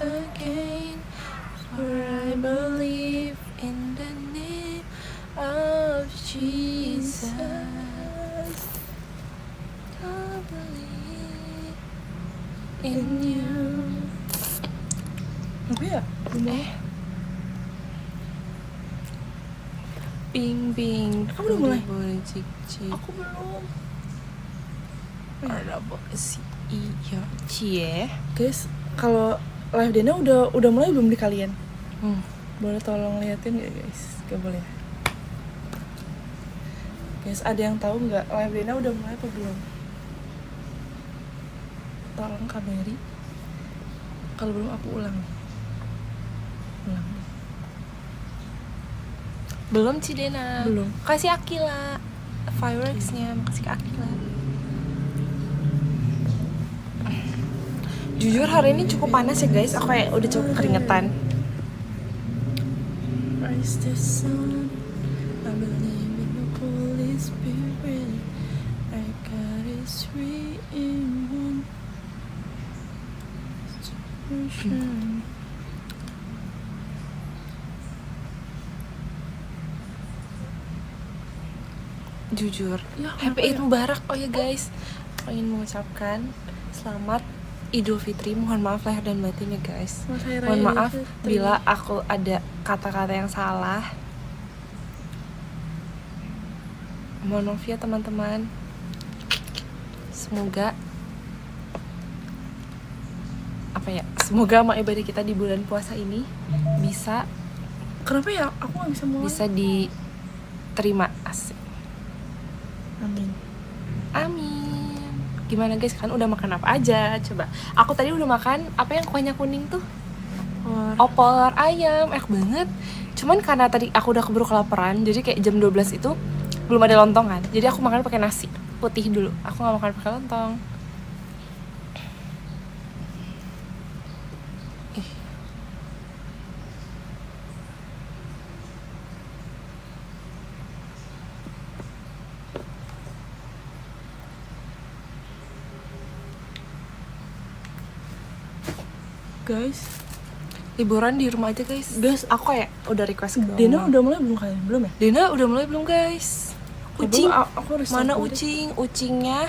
again, for I believe in the name of Jesus. I believe in you. Apa ya? Bing bing. Kamu udah mulai? Boleh cik cik. Aku belum. Ada apa sih? Iya. Cie. Guys, kalau live Dena udah mulai belum di kalian? Boleh tolong liatin gak guys? Gak boleh. Guys, ada yang tahu nggak live Dena udah mulai apa belum? Tolong kabari. Kalau belum aku ulang. Belum Cidena. Belum. Kasih Akila fireworksnya, makasih ke Akila. Jujur hari ini cukup panas ya guys, aku kayak udah cukup keringetan. Rise the sun, I believe in the Holy Spirit. I got it 3 in 1. Jujur, Ya, Happy Eid kenapa ya? Mubarak. Oh ya guys, aku ingin mengucapkan selamat Idul Fitri. Mohon maaf lahir dan batin ya guys. Selamat Hari Raya Mohon Idul maaf Fitri. bila aku ada kata-kata yang salah. Mohon maaf ya teman-teman. Semoga amal ibadah kita di bulan puasa ini bisa Kenapa ya? Aku nggak bisa mulai. bisa diterima. Asik. Amin. Amin. Gimana guys, kan udah makan apa aja? Coba. Aku tadi udah makan apa yang kuahnya kuning tuh? Opor ayam, enak banget. Cuman karena tadi aku udah keburu kelaparan, jadi kayak jam 12 itu belum ada lontong kan. Jadi aku makan pakai nasi putih dulu. Aku nggak makan pakai lontong. Guys, Liburan di rumah aja guys. Guys, Aku kayak udah request ke Dena Oma. udah mulai belum kalian? Belum ya? Dena udah mulai belum guys? Ya, Ucing, belum, aku harus mana start dulu deh. ucingnya?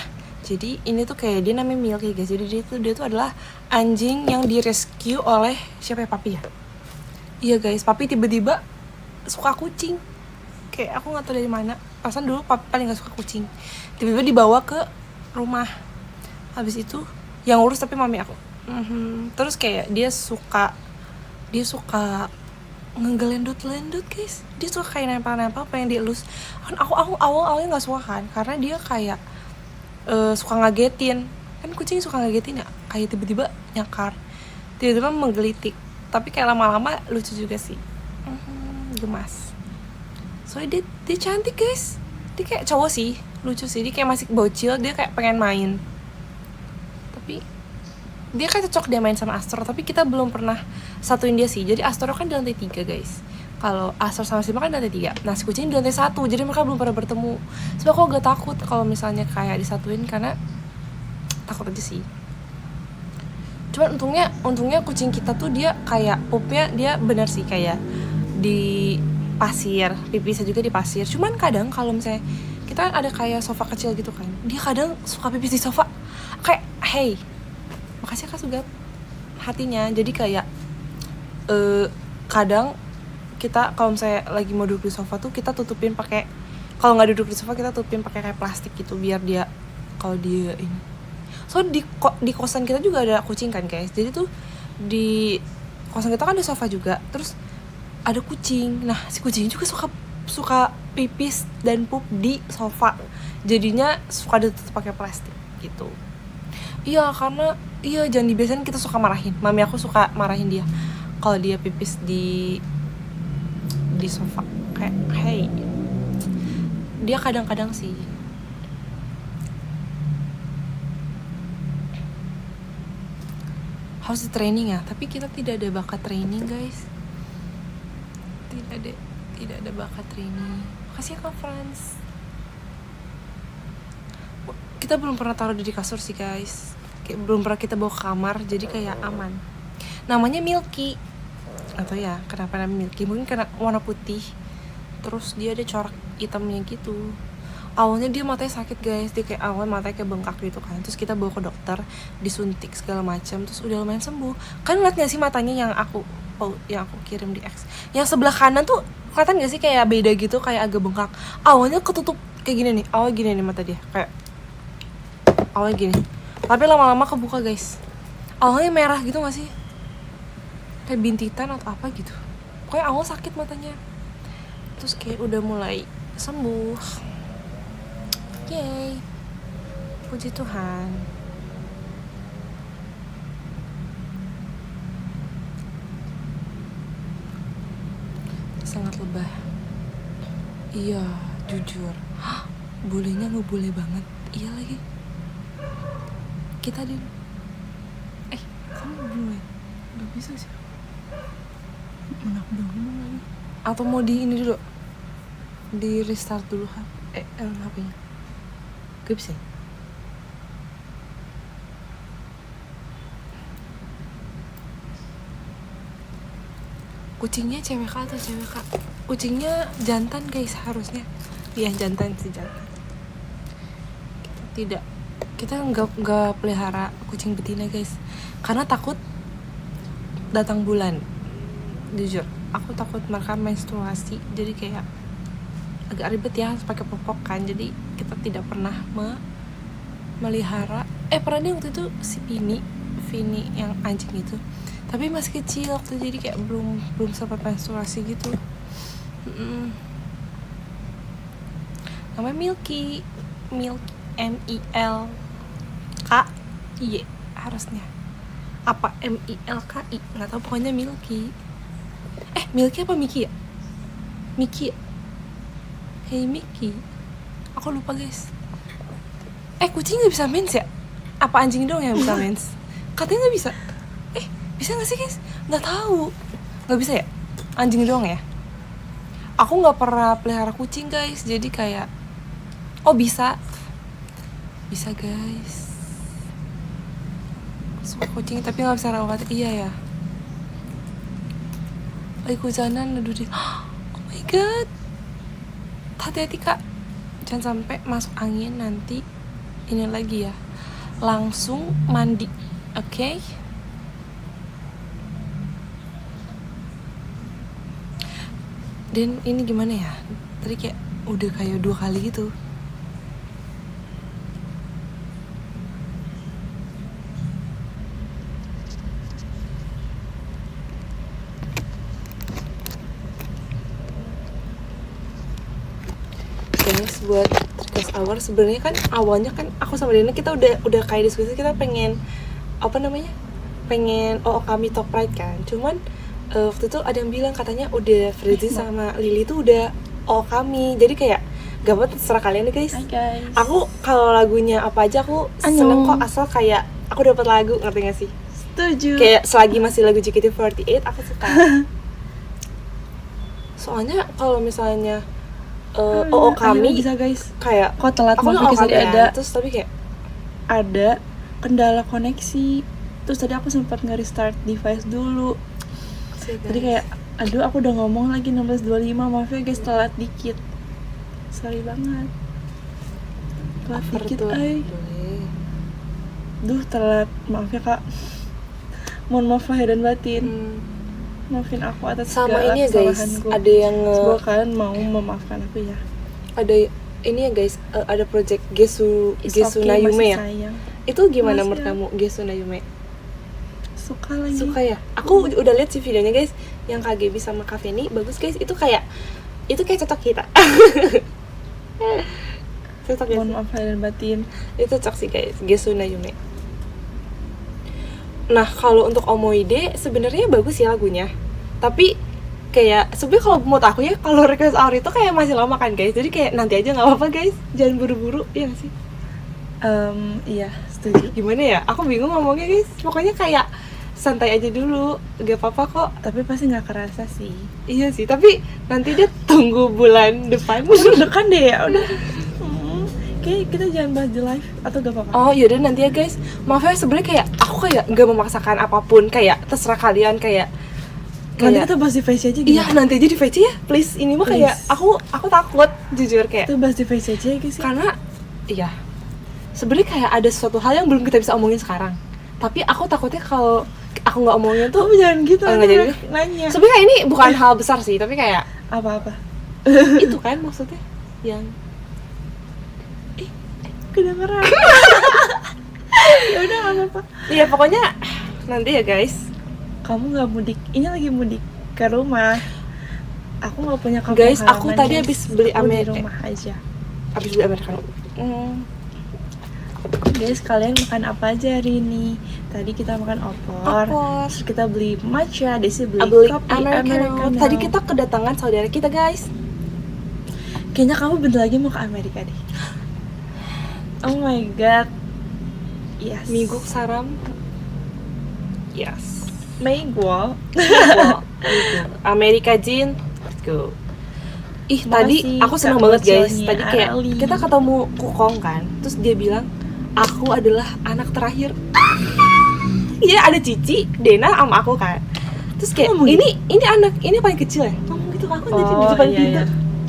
Jadi ini tuh kayak dia namanya Milky guys. Jadi dia tuh adalah anjing yang di rescue oleh siapa ya, Papi ya? Iya guys, Papi tiba-tiba suka kucing. Kayak aku nggak tahu dari mana. Pasan dulu Papi paling nggak suka kucing. Tiba-tiba dibawa ke rumah. Habis itu yang ngurus tapi mami aku. Terus kayak dia suka ngegelendut-lendut guys. Dia suka kayak nempel-nempel pengen dielus. Kan aku awalnya nggak suka kan, karena dia kayak suka ngagetin. Kan kucing suka ngagetin ya, kayak tiba-tiba nyakar, tiba-tiba menggelitik. Tapi kayak lama-lama lucu juga sih. Gemas. Soalnya dia cantik guys. Dia kayak cowok sih, lucu sih. Dia kayak masih bocil, dia kayak pengen main. Tapi dia kayak cocok dia main sama Astro, tapi kita belum pernah satuin dia sih. Jadi Astro kan di lantai 3 guys. Kalau Astro sama Sima kan di lantai 3. Nah si kucing di lantai 1, jadi mereka belum pernah bertemu. Sebab aku agak takut kalau misalnya kayak disatuin, karena takut aja sih. Cuman untungnya kucing kita tuh dia kayak pupnya dia bener sih kayak di pasir, pipisnya juga di pasir. Cuman kadang kalau misalnya kita kan ada kayak sofa kecil gitu kan, dia kadang suka pipis di sofa. Kayak hey, makasih Kak Sugat hatinya. Jadi kayak kadang kita kalau misalnya lagi mau duduk di sofa tuh kita tutupin pakai, kalau nggak duduk di sofa kita tutupin pakai kayak plastik gitu biar dia, kalau dia ini. So di kosan kita juga ada kucing kan guys. Jadi tuh di kosan kita kan ada sofa juga, terus ada kucing. Nah si kucing juga suka pipis dan pup di sofa. Jadinya suka ditutup pakai plastik gitu. Iya, karena jangan dibiasain, kita suka marahin. Mami aku suka marahin dia kalau dia pipis di sofa. Kayak hey. Dia kadang-kadang sih. Harus di training ya, tapi kita tidak ada bakat training guys. Tidak ada bakat training. Makasih ya Kak Franz. Kita belum pernah taruh dia di kasur sih guys. Kayak belum pernah kita bawa ke kamar, jadi kayak aman. namanya Milky. Atau ya kenapa namanya Milky, mungkin karena warna putih terus dia ada corak hitamnya gitu. Awalnya dia matanya sakit guys, dia kayak awalnya matanya kayak bengkak gitu kan, terus kita bawa ke dokter, disuntik segala macam, terus udah lumayan sembuh. Kan ngeliat gak sih matanya yang aku kirim di X, yang sebelah kanan tuh kelihatan gak sih kayak beda gitu, kayak agak bengkak. Awalnya ketutup kayak gini nih, awalnya gini nih mata dia, kayak awalnya gini, tapi lama-lama kebuka guys. Awalnya merah gitu gak sih, kayak bintitan atau apa gitu, pokoknya awal sakit matanya, terus kayak udah mulai sembuh. Yeay, puji Tuhan. Sangat lebah. Iya, jujur. Bulenya ngebully banget. Iya lagi. Kita kamu bule? Gak bisa sih. Mana udah ngomong lagi. Atau mau di ini dulu? Di restart dulu HP-nya. Gak bisa. Kucingnya cewek kak atau cewek kak? Kucingnya jantan guys harusnya. Iya jantan sih, jantan. Kita nggak pelihara kucing betina guys, karena takut datang bulan. Jujur, aku takut mereka menstruasi, jadi kayak agak ribet ya, harus pakai popok kan. Jadi kita tidak pernah melihara. Pernah deh waktu itu si Vini yang anjing itu, tapi masih kecil waktu, jadi kayak belum sempat menstruasi gitu. Namanya Milky MILKY harusnya, apa MILKI nggak tahu, pokoknya Milky. Milky apa Mickey ya? Mickey ya? Hey Mickey, aku lupa guys. Kucing nggak bisa mens ya? Apa anjing dong yang bisa mens? Katanya nggak bisa. Bisa nggak sih guys? Nggak tahu. Nggak bisa ya? Anjing doang ya? Aku nggak pernah pelihara kucing guys, jadi kayak bisa guys. Suka kucing tapi nggak bisa rawat. Iya ya. Lagi hujanan, aduh deh. Oh my god. Hati-hati kak, jangan sampai masuk angin nanti ini lagi ya. Langsung mandi, oke? Dan ini gimana ya? Tadi kayak udah kayak 2 kali gitu. Guys, buat podcast hour sebenarnya kan awalnya kan aku sama Dina kita udah kayak diskusi, kita pengen pengen kami top right kan. Cuman waktu itu ada yang bilang katanya udah Freddy sama Lily tuh udah kami, jadi kayak gak apa, terserah kalian deh guys. Hai guys. Aku kalau lagunya apa aja aku seneng kok, asal kayak aku dapat lagu, ngerti gak sih? Setuju. Kayak selagi masih lagu JKT48 aku suka. Soalnya kalau misalnya kami bisa guys, kayak kok telat aku mau kami ada terus tapi kayak ada kendala koneksi, terus tadi aku sempat nge-restart device dulu. Tadi kayak aduh aku udah ngomong lagi 16.25, maaf ya guys telat dikit, sorry banget, telat dikit duh telat, maaf ya kak, mohon maaf lahir dan batin. Maafin aku atas sama segala ini ya guys, kesalahanku. ada yang semoga kalian mau memaafkan aku ya. Ada ini ya guys, ada project Gesu Nayume ya. Sayang. Itu gimana Mas, menurut ya. kamu Gesu Nayume? Suka lagi. Suka ya? Aku udah lihat sih videonya guys, yang KGB sama Kaveni, bagus guys. Itu kayak cocok kita. Cocok ya. Mohon maaf lahir dan batin. Itu cocok sih guys, Gesu Nayume. Nah, kalau untuk Omoide sebenarnya bagus ya lagunya. Tapi kayak sebenarnya kalau menurut aku ya, kalau request hour itu kayak masih lama kan guys. Jadi kayak nanti aja enggak apa-apa guys. Jangan buru-buru, ya gak sih? Iya, setuju. Gimana ya? Aku bingung ngomongnya guys. Pokoknya kayak santai aja dulu, gak apa-apa kok. Tapi pasti nggak kerasa sih. Iya sih, tapi nanti dia tunggu bulan depan. Dekan deh ya, udah. Oke, kita jangan bahas di live atau gak apa-apa? Oh yaudah nanti ya guys. Maaf ya sebenarnya kayak aku kayak nggak memaksakan apapun, kayak terserah kalian, kayak Nanti kita bahas di VC aja gitu. iya nanti aja di VC ya please. Ini mah kayak Please. aku takut jujur kayak Kita bahas di VC aja gitu sih. karena iya sebenarnya kayak ada sesuatu hal yang belum kita bisa omongin sekarang, tapi aku takutnya kalau aku nggak omongin tuh Kamu jangan gitu. nggak jadi. Nanya. Sebenarnya ini bukan hal besar sih, tapi kayak Apa-apa. itu kan maksudnya yang Kedengeran. Ya udah nggak apa-apa. iya pokoknya nanti ya guys. Kamu nggak mudik? Ini lagi mudik ke rumah. Aku nggak punya kampung Guys, aku halaman, tadi guys. habis beli Aku di Amerika. rumah aja. Abis beli americano. Guys, kalian makan apa aja hari ini? Tadi kita makan opor. Terus kita beli matcha, Desi beli Beli kopi americano. Tadi kita kedatangan saudara kita guys. Kayaknya kamu bentar lagi mau ke Amerika deh. Oh my god. Yes. Minggu saram. Yes. Minggu. Amerika Jin. Let's go. Ih, Makasih, tadi aku seneng Kak banget guys. Bocelnya, Tadi kayak Ali. kita ketemu Kukong kan. Terus dia bilang, "Aku adalah anak terakhir." Iya, ada Cici, Dena sama aku kan. Terus kayak Ngomong gitu? ini anak, ini paling kecil ya. Ngomong gitu aku tadi di depan iya, pintu. iya.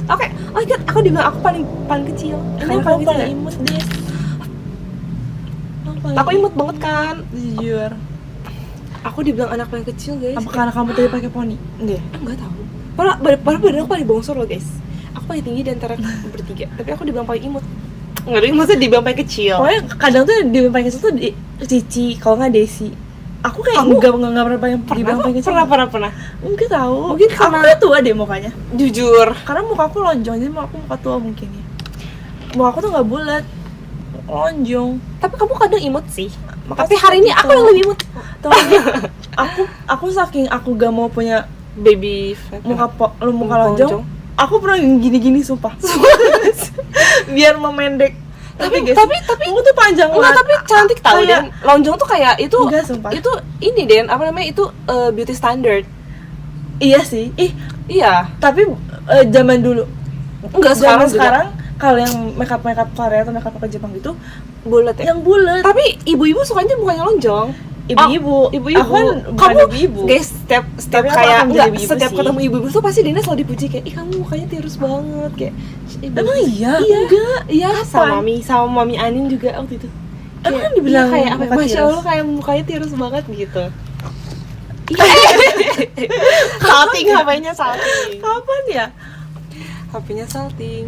Oke, oh my god, aku dibilang aku paling kecil. Ini Karena yang kamu paling kecil. paling ya? imut deh. Aku imut banget kan. Jujur. Aku dibilang anak paling kecil guys. Apa karena kamu tadi pakai poni? Enggak. Enggak tahu. Padahal badan aku paling bongsor loh guys. Aku paling tinggi di antara bertiga. Tapi aku dibilang paling imut. Enggak ada maksudnya dibilang paling kecil. Pokoknya kadang tuh di paling kecil tuh Cici, kalau nggak Desi. Aku kayak Kamu? nggak pernah dibilang paling kecil. Pernah. Mungkin tahu. Mungkin karena- aku tua deh mukanya. Jujur. Karena muka aku lonjong, jadi aku muka tua mungkin ya. Muka aku tuh nggak bulat, lonjong. Tapi kamu kadang imut sih. Makanya Tapi hari ini gitu. aku yang lebih imut. Tapi aku saking aku gak mau punya Baby fat. muka Muka muka lonjong, aku pernah gini-gini sumpah. Biar memendek. Tapi aku tuh panjang enggak, banget. tapi cantik tau Kayak- Den. Lonjong tuh kayak itu. Enggak, sumpah. Itu ini Den, apa namanya? Itu beauty standard. Iya sih. Iya. Tapi zaman dulu. Enggak Zaman sekarang juga. sekarang kalau yang makeup Korea atau makeup Jepang gitu, bulat ya. yang bulat. Tapi ibu-ibu sukanya mukanya lonjong. Ibu-ibu. Ibu-ibu. Aku kan bukan Kamu ibu-ibu. guys, setiap Tapi aku kayak akan jadi enggak, ibu-ibu setiap sih. ketemu ibu-ibu tuh pasti Dina selalu dipuji kayak, "Ih, kamu mukanya tirus banget." Kayak Emang iya? Iya. Enggak. Iya, sama Kapan? mami Anin juga waktu itu. Emang Kayak, dibilang iya, kayak apa? muka Masya tirus? Allah kayak mukanya tirus banget gitu. Salting HP-nya salting. Kapan ya? HP-nya salting.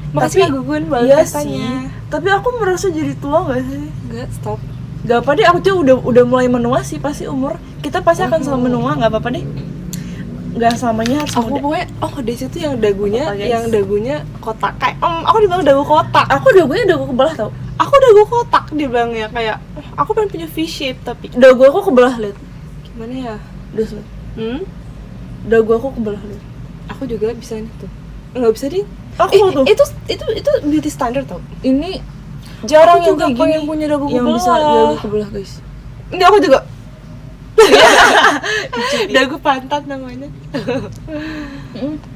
Makasih Tapi- Kak Gugun banget Iya katanya. sih. Tapi aku merasa jadi tua gak sih? Enggak, stop. Gak apa deh, aku tuh udah mulai menua sih pasti umur. Kita pasti akan selalu menua, gak apa-apa deh. Gak selamanya harus Aku muda. pokoknya Desi tuh yang dagunya Apa, guys? yang dagunya kotak kayak aku dibilang dagu kotak. Aku dagunya dagu kebelah tau. Aku dagu kotak dibilangnya kayak aku pengen punya V shape tapi Dagu aku kebelah, liat. gimana ya? Liat, liat. Dagu aku kebelah, liat. Aku juga bisa itu. Enggak bisa ding. Aku tuh. Itu beauty standard tau. Ini Jarang aku yang juga pengen punya dagu yang kebelah. bisa dagu kebelah, guys. Ini aku juga. Dagu pantat namanya.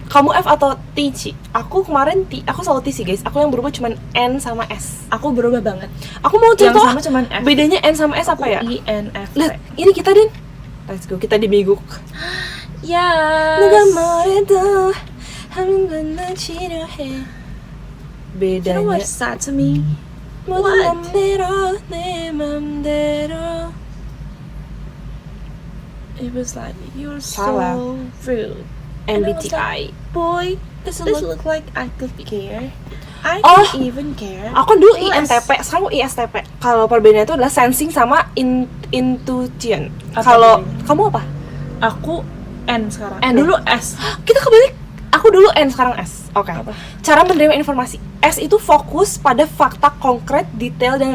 Kamu F atau T, Ci? Aku kemarin T, aku selalu T sih guys. Aku yang berubah cuman N sama S. Aku berubah banget. Aku mau Yang contoh. sama cuman F. Bedanya N sama S apa ya? I N F. Lihat, ini kita Din. Let's go, kita di Miguk. Ya. 누가 뭐래도 아무거나 치료해. You know bedanya what's sad to me? 모든 What? 맘대로 내 맘대로. It was like you're Salah. so rude. And I was MBTI. Boy, Does this look like I could care. I Oh. could even care. Aku dulu Less. INTP, sekarang aku ISTP. Kalau perbedaannya itu adalah sensing sama intuition. Apa Kalau bedanya? kamu apa? Aku N sekarang. N. Dulu S. Kita kebalik. Aku dulu N, sekarang S. Oke. Apa? Cara menerima informasi. S itu fokus pada fakta konkret, detail dan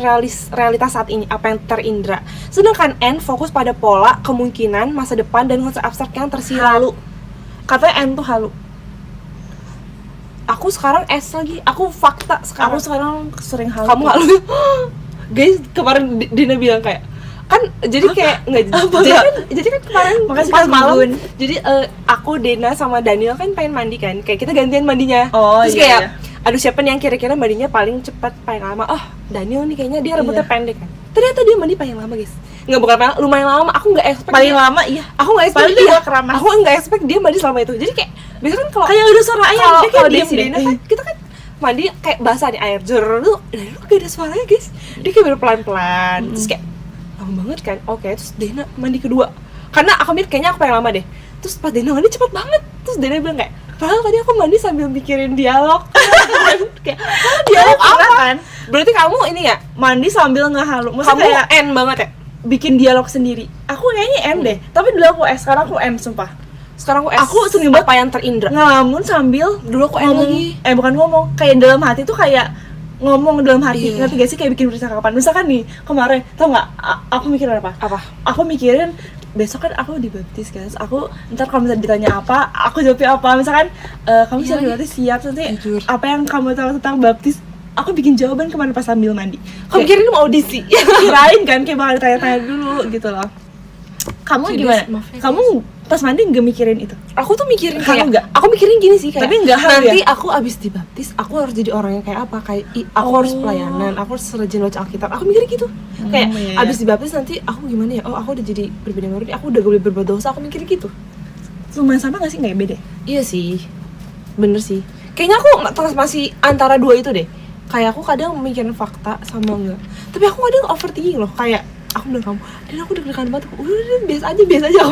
realitas saat ini, apa yang terindra. Sedangkan N fokus pada pola, kemungkinan, masa depan dan konsep abstrak yang tersirat. Halu. Katanya N tuh halu. Aku sekarang S lagi. Aku fakta sekarang. Aku sekarang sering halu. Kamu halu. Guys, kemarin Dina bilang kayak kan jadi kayak Apa? jadi kan kemarin Makasih, pas Kak malam Gun. jadi aku Dena sama Daniel kan pengen mandi kan, kayak kita gantian mandinya. Oh, Terus iya, kayak aduh siapa nih yang kira-kira mandinya paling cepat paling lama. Oh, Daniel nih kayaknya dia rambutnya Iya. pendek kan. Ternyata dia mandi paling lama guys. Nggak, bukan paling, lumayan lama. Aku nggak expect Paling dia, lama iya. aku nggak expect Paling dia dia keramas. Aku nggak expect dia mandi selama itu. Jadi kayak biasanya kan kalau Kayak udah suara ayam, dia kayak kalau diem si Dena deh. kan kita kan mandi kayak basah nih air jor tuh, dari lu gak ada suaranya guys. Dia kayak bener pelan-pelan, terus kayak lama banget kan. Oke, terus Dena mandi kedua. Karena aku mikir kayaknya aku paling lama deh. Terus pas Dena mandi cepet banget. Terus Dena bilang kayak, padahal tadi aku mandi sambil mikirin dialog. Kayak, dialog apa? Kan? Berarti kamu ini ya, Mandi sambil ngehalu. kamu Maksudnya kayak N banget ya? bikin dialog sendiri. Aku kayaknya M deh. Tapi dulu aku S, sekarang aku M sumpah. Sekarang aku S, Aku sering banget apa yang terindra. Ngelamun sambil Dulu aku N ngomong, lagi. bukan ngomong, kayak dalam hati tuh kayak ngomong dalam hati. Iya. Ngerti gak sih, kayak bikin percakapan. Misalkan nih kemarin, tau nggak? Aku mikirin apa? Apa? Aku mikirin besok kan aku dibaptis guys. Aku ntar kalau misalnya ditanya apa, aku jawabnya apa. Misalkan kamu Iya siap lagi. dibaptis, siap nanti. Jujur. Apa yang kamu tahu tentang baptis? Aku bikin jawaban kemana pas sambil mandi. Kamu mikirin mau audisi? Kirain kan kayak bakal ditanya-tanya dulu gitu loh. Kamu Judes, gimana? maaf ya, Kamu pas mandi nggak mikirin itu? Aku tuh mikirin Kamu kayak, nggak? aku mikirin gini sih kayak, Tapi nggak hal nanti ya? aku abis dibaptis, aku harus jadi orang yang kayak apa? Kayak aku harus Oh. pelayanan, aku harus rajin baca Alkitab. Aku mikir gitu. Kayak iya, iya. abis dibaptis nanti aku gimana ya? Oh, aku udah jadi berbeda baru, aku udah gak boleh berbuat dosa. Aku mikir gitu. Lumayan sama nggak sih, nggak beda? Iya sih, bener sih. Kayaknya aku masih antara dua itu deh. Kayak aku kadang mikirin fakta sama enggak. Tapi aku kadang overthinking loh. Kayak aku bilang kamu, dan aku deg-degan banget. Udah biasa aja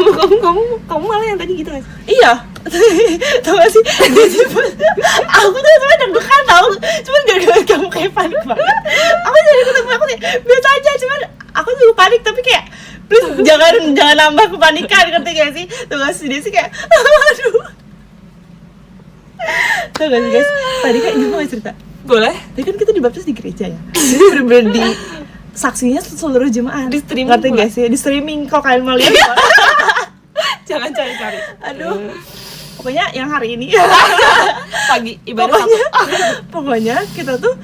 kamu malah yang tadi gitu guys. Iya. Tau gak sih? Jadi aku tuh sebenernya deg-degan tau. Cuman gara-gara kamu kayak panik banget. Aku jadi ketemu aku kayak biasa aja. Cuman aku juga panik tapi kayak please jangan nambah kepanikan, ngerti gak sih? Tuh gak sih, dia sih kayak aduh. Tau gak sih guys? Tadi kan ibu gak cerita. Boleh? Tadi kan kita dibaptis di gereja ya. Jadi bener-bener di saksinya seluruh jemaat. Di streaming ngerti pula. gak sih? Di streaming kalau kalian mau lihat. Jangan cari-cari. Aduh. Pokoknya yang hari ini Pagi ibadah pokoknya kita tuh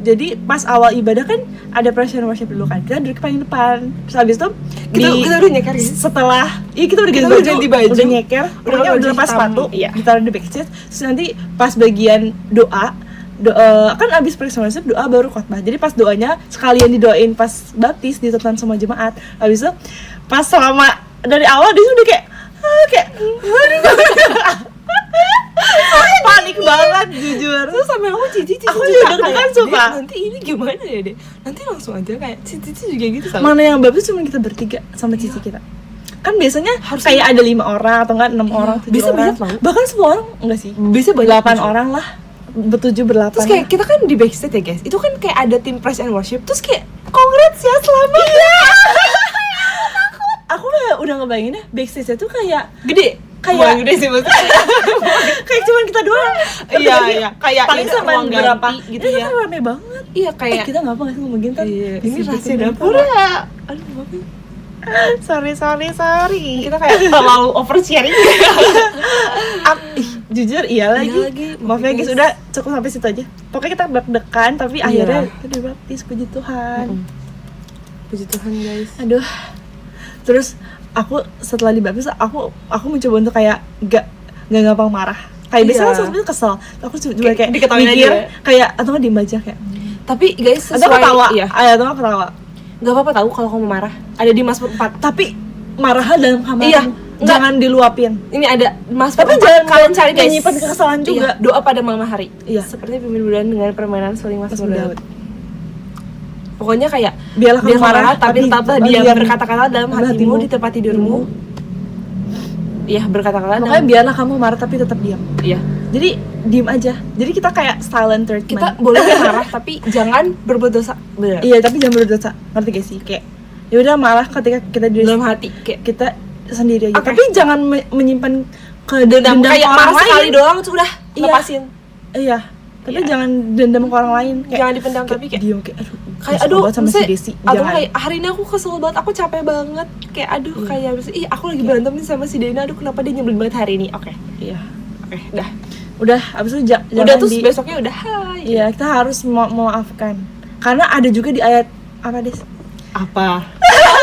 jadi pas awal ibadah kan ada praise and worship dulu kan, kita duduk paling depan. Terus habis itu kita udah nyeker ya? setelah kita udah Kita ganti udah ganti baju. udah nyeker, pokoknya udah lepas hitam. sepatu, Iya. ditaruh di backstage. Terus nanti pas bagian doa kan abis praise and worship doa baru khotbah. Jadi pas doanya sekalian didoain pas baptis ditonton semua jemaat. Habis itu pas selama dari awal dia udah kayak panik banget jujur. Terus sampai aku cici Aku juga deg-degan, kayak, sumpah. "Dek, nanti ini gimana ya deh? Nanti langsung aja kayak cici juga gitu sama. Mana yang baptis cuma kita bertiga sama cici kita. Kan biasanya Harus kayak ada 5 orang atau enggak 6 orang, 7 Bisa orang. banyak tau. Bahkan 10 orang enggak sih? Bisa banyak 8 tujuh. orang lah. Bertujuh berlapan. Terus kayak kita kan di backstage ya guys. Itu kan kayak ada tim praise and worship. Terus kayak congrats ya selamat ya. aku udah ngebayanginnya backstage itu kayak Gede. Kayak- Bukan gede sih maksudnya. kayak cuman kita doang. Iya, iya. Kayak paling ini sama ruang berapa ganti gitu Ini ya. kan rame banget. Iya kayak Kita nggak apa nggak sih ngomongin kan? Iya, ini Disebutin rahasia apa? dapur ya. Aduh, maaf ya. Sorry. Kita kayak terlalu oversharing. Jujur iya lagi. lagi. Maaf ya guys, udah cukup sampai situ aja. Pokoknya kita deg-degan tapi Iya. akhirnya kita dibaptis, puji Tuhan. Puji Tuhan guys. Aduh. Terus aku setelah dibaptis aku mencoba untuk kayak gak gampang marah. Kayak Iya. biasanya sebenarnya kesel. Aku coba kayak diketawain mikir aja. kayak atau nggak diem aja kayak. Tapi guys Atau sesuai ketawa. iya. Atau nggak ketawa. Gak apa-apa tahu kalau kamu marah. Ada di Mazmur 4. Tapi marahnya dalam kamar. Iya, Jangan diluapin. Ini ada Mazmur Tapi 4. jangan Kalian cari guys. menyimpan kekesalan juga. Iya, doa pada malam hari. Iya. Seperti pimpin bulan dengan permainan seling Mazmur Mazmur Daud. Pokoknya kayak Biarlah kamu biar marah, marah tapi tetaplah diam, berkata-kata dalam dalam hatimu hatimu. di tempat tidurmu. Iya, berkata-kata Pokoknya dalam. biarlah kamu marah tapi tetap diam. Iya. Jadi diem aja. Jadi kita kayak silent treatment. Kita boleh marah tapi jangan berbuat dosa. Benar. Iya, tapi jangan berdosa. Ngerti gak sih? Kayak ya udah malah ketika kita di Dalam hati kayak kita sendiri aja. Oke. Tapi jangan menyimpan dendam dendam kayak ke marah orang sekali lain. doang tuh udah Iya. lepasin. Iya. Tapi Iya. jangan dendam ke orang lain. Jangan dipendam, tapi kayak diem kayak kayak kesel aduh banget sama si maksudnya, Desi. atau Jangan. kayak hari ini aku kesel banget, aku capek banget kayak aduh Iya. kayak misalnya, ih aku lagi berantem nih sama si Dena, aduh kenapa dia nyebelin banget hari ini. Oke Iya. dah Udah, abis itu udah jangan terus besoknya udah hai. Iya, kita harus memaafkan. Karena ada juga di ayat apa, Des? Apa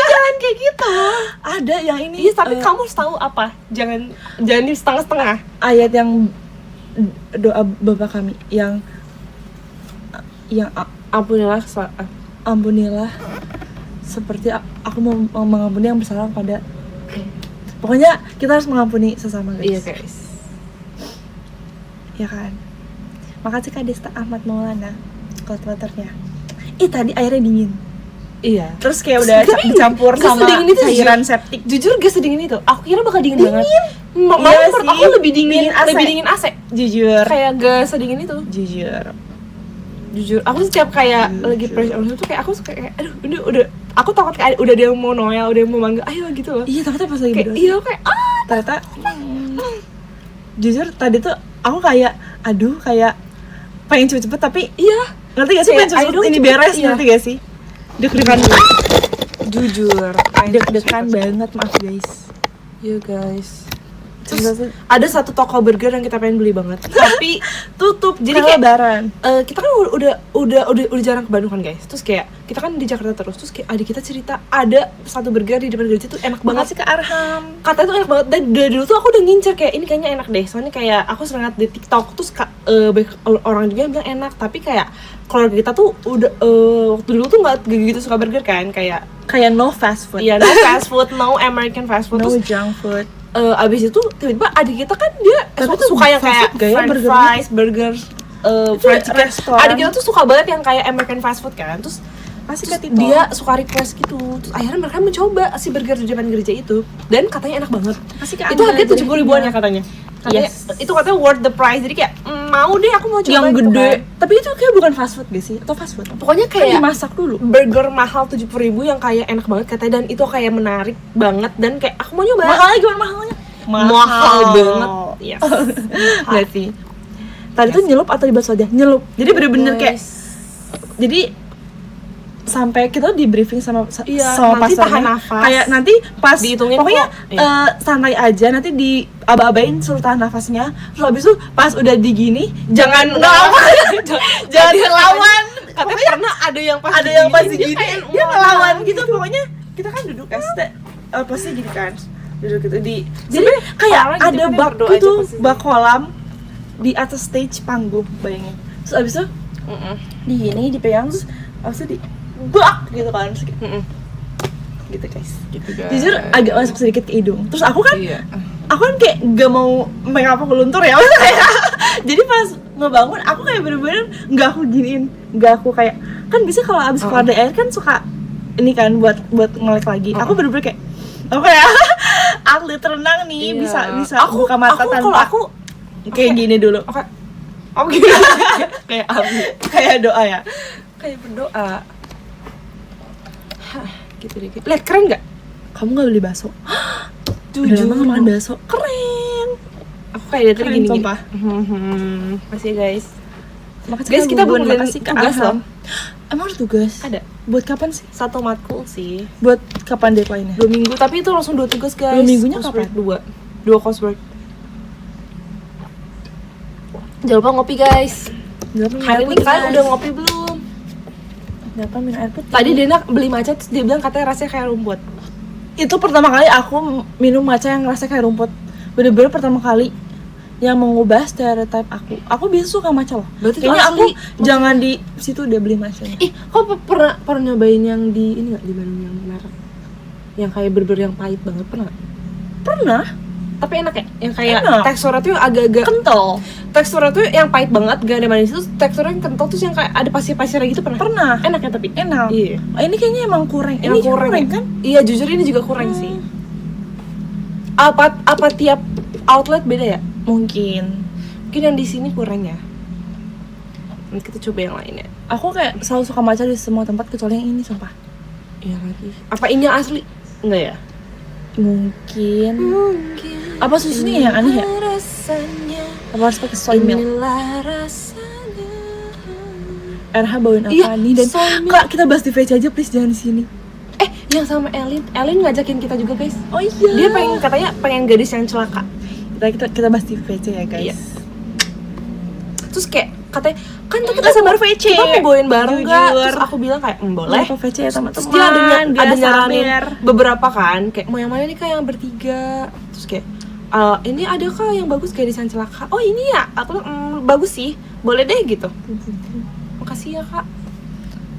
jangan kayak gitu. Ada yang ini Iya tapi kamu harus tahu apa, jangan di setengah-setengah. ayat yang doa Bapa kami yang Ampunilah kesalahan. ampunilah seperti aku mau mengampuni yang bersalah pada. Pokoknya kita harus mengampuni sesama guys. Iya guys. Ya kan. Makasih Kak Desta Ahmad Maulana cold waternya. Tadi airnya dingin. Iya. Terus kayak udah dicampur Gak sama sedingin itu, cairan septik. Jujur gak sedingin itu. Aku kira bakal dingin banget. Malah Iya menurut sih. aku lebih dingin AC. lebih dingin AC. Jujur. Kayak gak sedingin itu. Jujur. Aku setiap kayak lagi pressure on tuh kayak aku suka kayak aduh ini udah aku takut kayak udah dia mau noel, udah mau manggil ayo gitu loh. Iya, takutnya pas lagi Kayak berdoa. iya kayak Ternyata jujur tadi tuh aku kayak kayak pengen cepet-cepet tapi iya. ngerti gak sih Kayak, pengen cepet-cepet ayo dong, ini cepet, beres, iya. ngerti gak sih? Deg-degan Jujur. deg-degan banget, maaf guys. Iya guys. Terus Terus ada satu toko burger yang kita pengen beli banget, tapi tutup. Jadi kayak lebaran. kita kan udah jarang ke Bandung kan guys. Terus kayak kita kan di Jakarta terus kayak adik kita cerita ada satu burger di depan gereja tuh enak banget. Makasih ke Arham. Katanya tuh enak banget. Dan dari dulu tuh aku udah ngincer kayak ini kayaknya enak deh. Soalnya kayak aku sering liat di TikTok terus banyak orang juga yang bilang enak. Tapi kayak keluarga kita tuh udah waktu dulu tuh nggak gitu suka burger kan, kayak No fast food. iya no fast food, no American fast food. No Terus junk food. abis itu tiba-tiba adik kita kan dia Tapi tuh suka yang fast kayak food gak ya french burgernya? fries, burger, fried chicken. restoran. Adik kita tuh suka banget yang kayak American fast food kan. Terus Pasti terus ke Tito. dia suka request gitu. Terus akhirnya mereka mencoba si burger di depan gereja itu dan katanya enak banget. Pasti ke Itu Angga harganya 70 ribuan ya katanya. Katanya Yes. itu katanya worth the price. Jadi kayak mau deh aku mau coba yang gitu gede. kan. Tapi itu kayak bukan fast food gak sih? Atau fast food? Pokoknya Kan kayak dimasak dulu. burger mahal 70 ribu yang kayak enak banget katanya, dan itu kayak menarik banget dan kayak aku mau nyoba. Mahalnya gimana mahalnya? Mahal banget. Yes. Nggak sih? Tadi tuh nyelup atau dibahas aja? Nyelup. Jadi bener-bener kayak jadi sampai kita di briefing sama Iya, sama nanti pastornya, tahan nafas. kayak nanti pas Dihitungin pokoknya kok. Iya. santai aja, nanti di aba-abain suruh tahan nafasnya, terus habis itu pas udah di gini jangan ngelawan, jangan ngelawan. Katanya karena ada yang pas Ada yang pas diginiin, gini dia ngelawan gitu. Pokoknya kita kan duduk pasti gini kan, duduk gitu di jadi kayak orang gitu ada kan yang bak berdoa gitu, aja posisinya. bak kolam di atas stage panggung, bayangin. Terus abis itu di gini dipegang, terus abis itu di bak gitu kan, terus kayak, gitu guys. gitu guys. Jujur agak masuk sedikit ke hidung. Terus aku kan Iya. aku kan kayak gak mau mengapa keluntur ya, maksudnya kayak jadi pas ngebangun aku kayak bener-bener nggak aku giniin, nggak aku kayak kan bisa kalau abis keluar dari air kan suka ini kan buat ngelek lagi. Aku bener-bener kayak aku kayak atlet renang nih, Iya. bisa buka mata aku, tanpa kalau aku kayak gini dulu. oke. Oh gitu. Kayak Kayak doa ya. kayak berdoa. Hah, gitu deh. Lihat keren nggak? Kamu nggak beli bakso? Udah lama nggak makan bakso. Keren. Aku kayak dari Keren, gini. sumpah. Makasih guys. Makasih Guys, kita belum ngeliatin kasih ke tugas Arham. loh. Emang ada tugas? Ada Buat kapan sih? satu matkul sih. Buat kapan deadline-nya? 2 minggu, tapi itu langsung 2 tugas guys. 2 minggunya Coursework kapan? 2 coursework. Jangan lupa ngopi guys. Hari ini kalian udah ngopi belum? Kenapa minum air putih? Tadi Dena beli matcha terus dia bilang katanya rasanya kayak rumput. Itu pertama kali aku minum matcha yang rasanya kayak rumput. Bener-bener pertama kali yang mengubah stereotype aku. Aku biasa suka matcha loh. Berarti itu Kayaknya asli. aku jangan di situ udah beli matchanya. Ih, kau pernah nyobain yang di ini nggak, di Bandung yang merek yang kayak burger yang pahit banget, pernah nggak? Pernah? Tapi enak ya, yang kayak Enak. teksturnya tuh agak-agak Kental. teksturnya tuh yang pahit banget, gak ada manis, terus teksturnya yang kental, terus yang kayak ada pasir-pasirnya gitu, pernah? Pernah. Enak ya tapi? Enak. Iya. Ini kayaknya emang kurang. Emang Ini kurang ya? kan? Iya, jujur ini juga kurang sih. Apa tiap outlet beda ya? Mungkin. Mungkin yang di sini kurang ya. Nanti kita coba yang lainnya. Aku kayak selalu suka matcha di semua tempat kecuali yang ini, sumpah. Iya lagi. Apa ini yang asli? Enggak ya? Mungkin. Mungkin. Apa susunya yang aneh ya? Rasanya. Apa harus pakai soy milk? Inilah rasanya. RH bawain apa Iya, nih? Dan soy milk. Kak, kita bahas di VC aja please, jangan di sini. Yang sama Elin ngajakin kita juga guys. Oh iya. Dia katanya pengen gadis yang celaka. Kita bahas di VC ya guys. Iya. Terus kayak katanya kan tuh kita Kita sama baru VC. kita mau bawain bareng nggak? Jujur. Terus aku bilang kayak boleh. Apa VC ya Terus teman-teman? dia ada nyaranin sabar. beberapa kan, kayak mau yang mana nih kak, yang bertiga. Terus kayak ini ada kak yang bagus gadis yang celaka. Oh ini ya, aku bilang, bagus sih, boleh deh gitu. Makasih ya kak.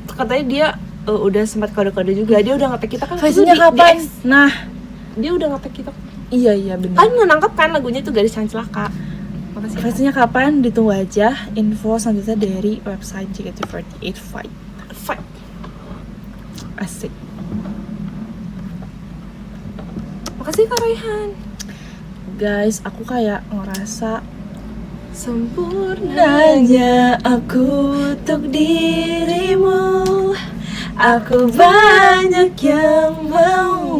Terus katanya dia udah sempat kode-kode juga. Dia udah nge-tag kita kan. Face-nya itu kapan? Nah, dia udah nge-tag kita. iya benar. Kan nangkep kan lagunya itu Gadis Yang Celaka. Makasih. Face-nya kapan? Ditunggu aja info selanjutnya dari website JKT48 Fight. Asik. Makasih Kak Raihan. Guys, aku kayak ngerasa sempurnanya aku untuk dirimu. Aku banyak yang mau,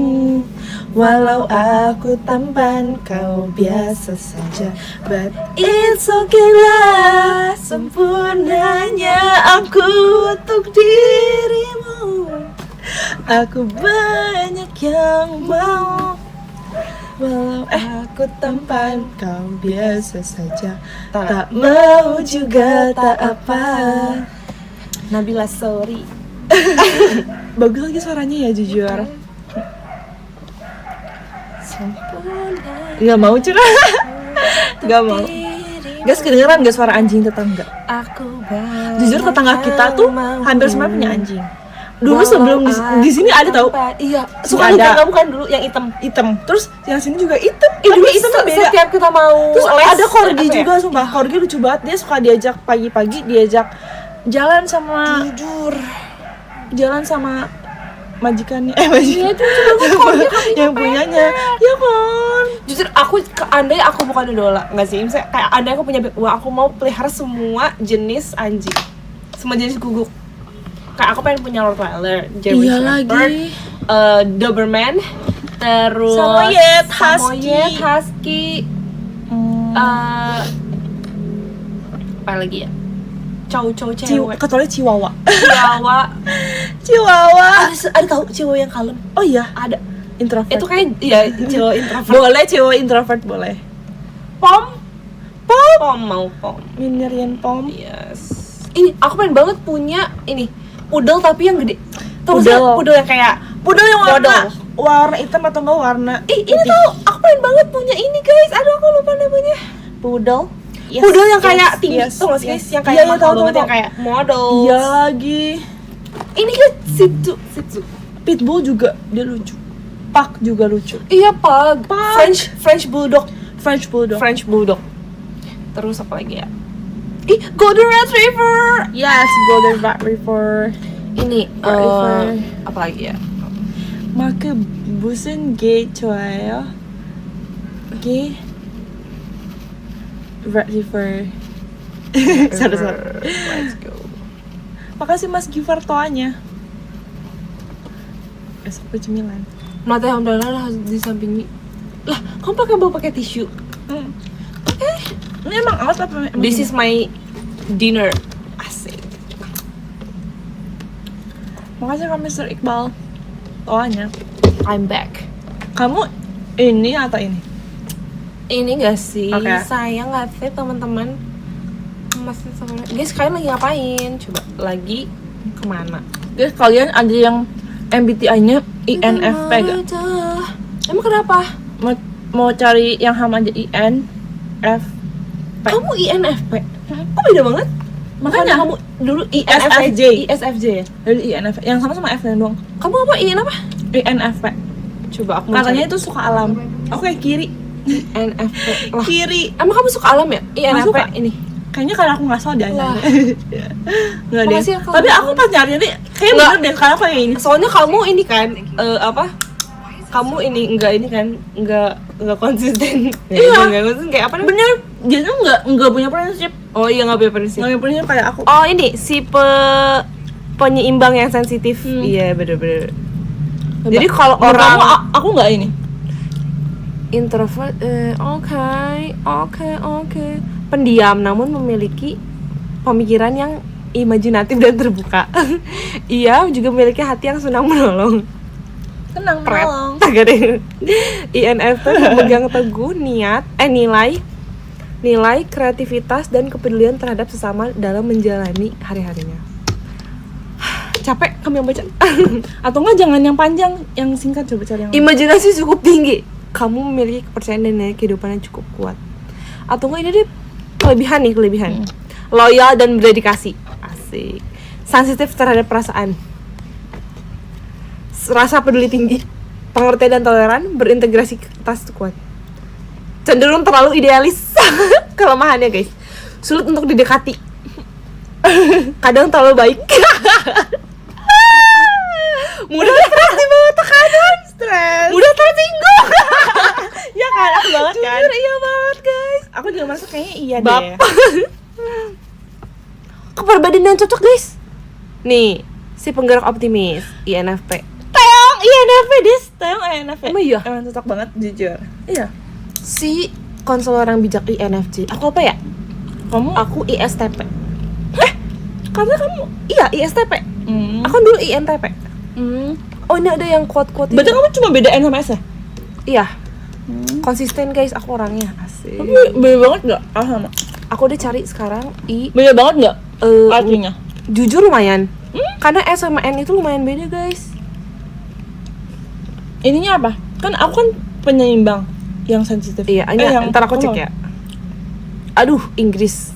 walau aku tampan kau biasa saja. But it's okay lah, sempurnanya aku untuk dirimu. Aku banyak yang mau, walau aku tampan kau biasa saja. Tak mau juga tak apa. Nabila sorry. bagus lagi suaranya ya jujur. Nggak mau curah. Nggak mau. Guys, kedengeran gak suara anjing tetangga? Jujur tetangga kita tuh hampir semua punya anjing. Dulu sebelum di sini ada tau? Iya. Suka ada bukan dulu yang hitam. Terus yang sini juga hitam. Tapi hitamnya beda. Setiap kita mau Terus les, ada corgi apa ya? juga, sumpah corgi lucu banget. Dia suka diajak pagi-pagi, diajak jalan sama jalan sama majikannya. Iya itu lucu banget corgi yang punyanya. Ya kan. Jujur aku andai aku bukan idola, enggak sih? Misalnya kayak andai aku punya wah aku mau pelihara semua jenis anjing. Semua jenis guguk. Kayak aku pengen punya Rottweiler, German Iya Shepherd, lagi. Doberman, terus Samoyed, Husky, apa lagi ya? Cow cewek, Kecuali Chihuahua. Chihuahua. Ada tahu Chihuahua yang kalem? Oh iya, Ada. introvert. Itu kayak ya Chihuahua introvert. boleh Chihuahua introvert boleh. Pom mau pom. Minerian Pom. Yes. Ini aku pengen banget punya ini poodle tapi yang gede. Tahu Poodle. sih poodle yang kayak Poodle yang Model. warna hitam atau enggak warna ini putih. tuh aku pengen banget punya ini guys. Aduh aku lupa namanya. Poodle. Yes, Poodle yang kayak yes, tinggi yes, tuh nggak sih guys? yes. Yang kayak Iya, mahal tahu, banget tahu. yang kayak model. Iya lagi. Ini kan Shih Tzu. Pitbull juga dia lucu. Pug juga lucu. Iya pug. French bulldog. French Bulldog. Terus apa lagi ya? Golden Retriever. Yes, Golden Retriever. Ini Retriever. apa lagi ya? 마크 무슨 개 좋아해요? 개 Retriever. Sorry. Let's go. Makasih Mas Givar toanya. Besok ke cemilan. Mata yang udah di samping ini. Lah, kamu pakai tisu. Ini emang alat apa? This is my dinner. Asik. Makasih Kak Mr. Iqbal toanya. I'm back. Kamu ini atau ini? Ini gak sih? Oke. Saya nggak sih teman-teman. Masih sama. Guys, kalian lagi ngapain? Coba lagi kemana? Guys, kalian ada yang MBTI-nya INFP gak? Emang kenapa? Mau cari yang sama aja INFP. Kamu INFP? Kok beda banget? Makanya kamu dulu ISFJ. ISFJ ya? Jadi INFP yang sama F doang. Kamu apa? IN apa? INFP. Coba aku mau Katanya cari. itu suka alam. Aku kayak kiri. INFP lah. Kiri. Emang kamu suka alam ya? INFP suka. ini. Kayaknya karena aku nggak salah deh. Wah. Nggak deh. Makasih ya, kalau Tapi gitu. aku pas nyari nih kayak Nggak. bener deh karena aku kayak ini. Soalnya kamu ini kan apa? Kamu ini enggak konsisten. Iya. Enggak konsisten kayak apa namanya? Bener. Dia tuh nggak punya prinsip. Oh iya nggak punya prinsip. Nggak punya prinsip kayak aku. Oh ini si penyeimbang yang sensitif. Iya bener-bener. Jadi kalau Menurut orang kamu, aku nggak ini. introvert, oke. Pendiam namun memiliki pemikiran yang imajinatif dan terbuka. Ia juga memiliki hati yang senang menolong. Tenang menolong. Agak deh. INFP memegang teguh nilai kreativitas dan kepedulian terhadap sesama dalam menjalani hari-harinya. Capek kamu yang baca. Atau enggak jangan yang panjang, yang singkat coba cari yang. Imajinasi cukup tinggi. Kamu memiliki kepercayaan dan nilai kehidupan yang cukup kuat. Atau enggak ini dia kelebihan. Loyal dan berdedikasi. Asik. Sensitif terhadap perasaan. rasa peduli tinggi, pengertian dan toleran, berintegritas kuat. Cenderung terlalu idealis. Kelemahannya guys, sulit untuk didekati. Kadang terlalu baik. Mudah stres di bawah tekanan, mudah tersinggung. Ya kan, aku banget kan. Jujur iya banget guys. Aku juga merasa kayaknya iya Bap. deh. Kepribadian yang cocok guys. Nih, si penggerak optimis, INFP. Teong INFP Des, Teong INFP. Emang iya? Emang cocok banget jujur. Iya. Si konselor yang bijak INFJ. Aku apa ya? Kamu Aku ISTP. Karena kamu iya ISTP. Aku dulu INTP. Oh ini ada yang quote-quote. Berarti kamu cuma beda N sama S ya? Iya. Konsisten guys aku orangnya. Asik. Tapi beda banget nggak? Ah sama. Aku udah cari sekarang Beda banget nggak? Artinya? Jujur lumayan. Karena S sama N itu lumayan beda guys. Ininya apa? Kan aku kan penyeimbang yang sensitif. Iya, yang ntar aku cek ya. Aduh, Inggris.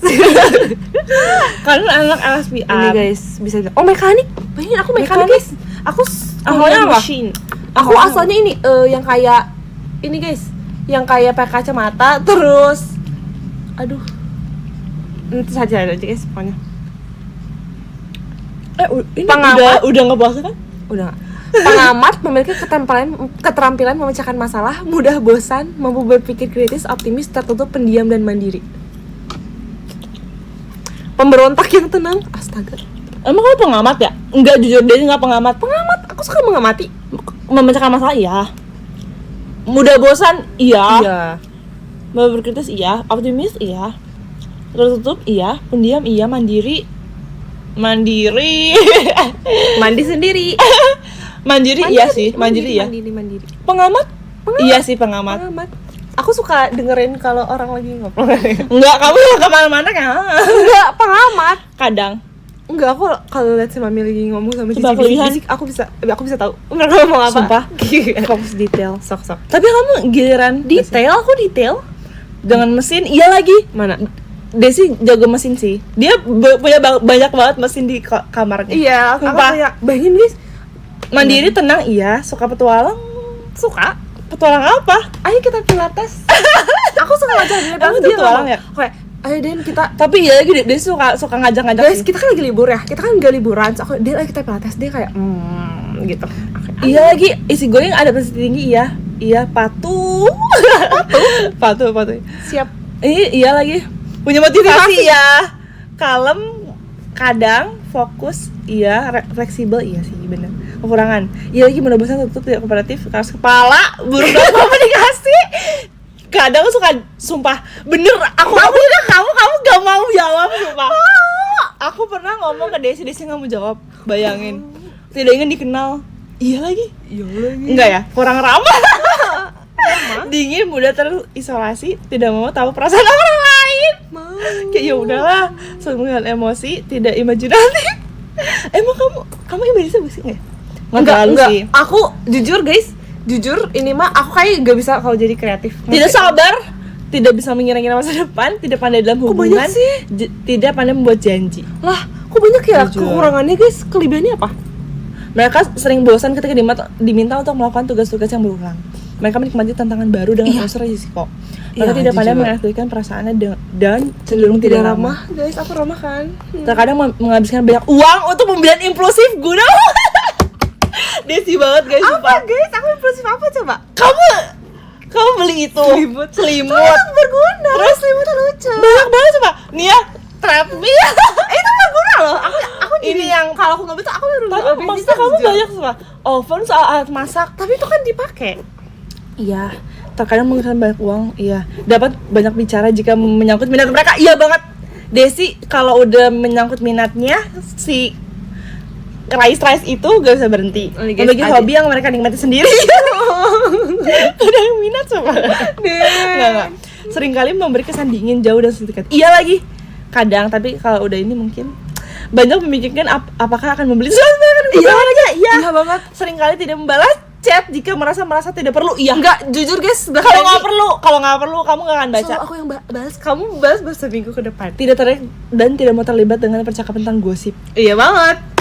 Karena anak LSPR. Ini guys, bisa. Oh, mekanik. Bayangin aku mekanik, guys. Aku Awalnya apa? machine. Aku asalnya ini yang kayak ini guys, yang kayak pakai kacamata terus aduh. Nanti saja aja guys pokoknya. Ini Pengamat. udah ngebahas kan? Udah nggak? Pengamat memiliki keterampilan memecahkan masalah, mudah bosan, mampu berpikir kritis, optimis, tertutup, pendiam dan mandiri. Pemberontak yang tenang, astaga. Emang kamu pengamat ya? Enggak, jujur deh nggak pengamat. Pengamat, aku suka mengamati. Memecahkan masalah iya. Mudah bosan iya. Iya. Berkritis iya. Optimis iya. Tertutup iya. Pendiam iya. Mandiri. Mandi sendiri. Mandiri iya sih. Mandiri ya. Mandiri. Pengamat? Iya sih pengamat. Aku suka dengerin kalau orang lagi ngobrol. Enggak, kamu kemana-mana kan? Enggak, pengamat. Kadang. Enggak, aku kalau lihat si Mami lagi ngomong sama Coba kelebihan. Cici, aku bisa tahu mereka ngomong apa. Sumpah. Fokus detail, sok. Tapi kamu giliran Detail, aku detail. dengan mesin iya lagi. Mana? Desi jago mesin sih. Dia punya banyak banget mesin di kamarnya. Iya, aku Sumpah. kayak bayangin guys. Mandiri tenang iya, suka petualang. Suka. Petualang apa? Ayo kita pilates. Aku suka ngajak dia Emang dia petualang ngomong, ya? Kayak, ayo Den kita Tapi iya lagi dia suka ngajak-ngajak. guys, kita kan lagi libur ya. Kita kan enggak liburan. So, aku dia lagi kita pilates, dia kayak gitu. Iya lagi isi gue yang ada adaptasi tinggi iya. Iya patuh. Patuh. Siap. Iya lagi punya motivasi ya. Kalem, kadang fokus iya, fleksibel iya sih bener. Kekurangan iya lagi mudah bosan, tertutup, tidak kooperatif, keras kepala, buruk dalam komunikasi. Kadang suka sumpah bener kamu gak mau jawab sumpah. Aku pernah ngomong ke Desi nggak mau jawab, bayangin. Tidak ingin dikenal. Iya lagi. Enggak ya, kurang ramah. Dingin, mudah terisolasi, tidak mau tahu perasaan orang lain. Kayak ya udahlah, sembunyikan emosi, tidak imajinatif. Emang kamu imajinatif sih nggak? Enggak. Sih. Aku jujur guys, ini mah aku kayak gak bisa kalau jadi kreatif. Tidak sabar, tidak bisa mengira-ngira masa depan, tidak pandai dalam Kok hubungan, banyak sih? tidak pandai membuat janji. Lah, kok banyak ya Jujur. kekurangannya guys? Kelebihannya apa? Mereka sering bosan ketika diminta untuk melakukan tugas-tugas yang berulang. Mereka menikmati tantangan baru dengan unsur risiko. Mereka Iya, tidak pandai jujur. mengekspresikan perasaannya dan cenderung tidak ramah. Guys, aku ramah kan. Terkadang menghabiskan banyak uang untuk pembelian impulsif guna Desi banget guys, sumpah. Apa guys? Aku impulsif apa coba? Kamu beli itu selimut berguna. Terus selimutnya lucu. banyak banget coba nih ya treadmill. Itu berguna loh. Aku Ini yang kalau aku nggak bisa aku baru tapi maksudnya kamu banyak sumpah oven soal alat masak. Tapi itu kan dipakai. Iya, terkadang menghabiskan banyak uang. Iya, dapat banyak bicara jika menyangkut minat mereka. Iya banget. Desi kalau udah menyangkut minatnya si Rais itu gak bisa berhenti. Memiliki hobi yang mereka nikmati sendiri. Ada yang minat sama. Enggak. Seringkali memberi kesan dingin, jauh dan sedikit. Iya lagi. Kadang, tapi kalau udah ini mungkin banyak memikirkan apakah akan membeli sesuatu. Iya banget. Seringkali tidak membalas chat jika merasa tidak perlu. Iya. Enggak, jujur guys. Kalau nggak perlu kamu nggak akan baca. Aku yang bahas, kamu bahas seminggu ke depan. Tidak tertarik dan tidak mau terlibat dengan percakapan tentang gosip. Iya banget.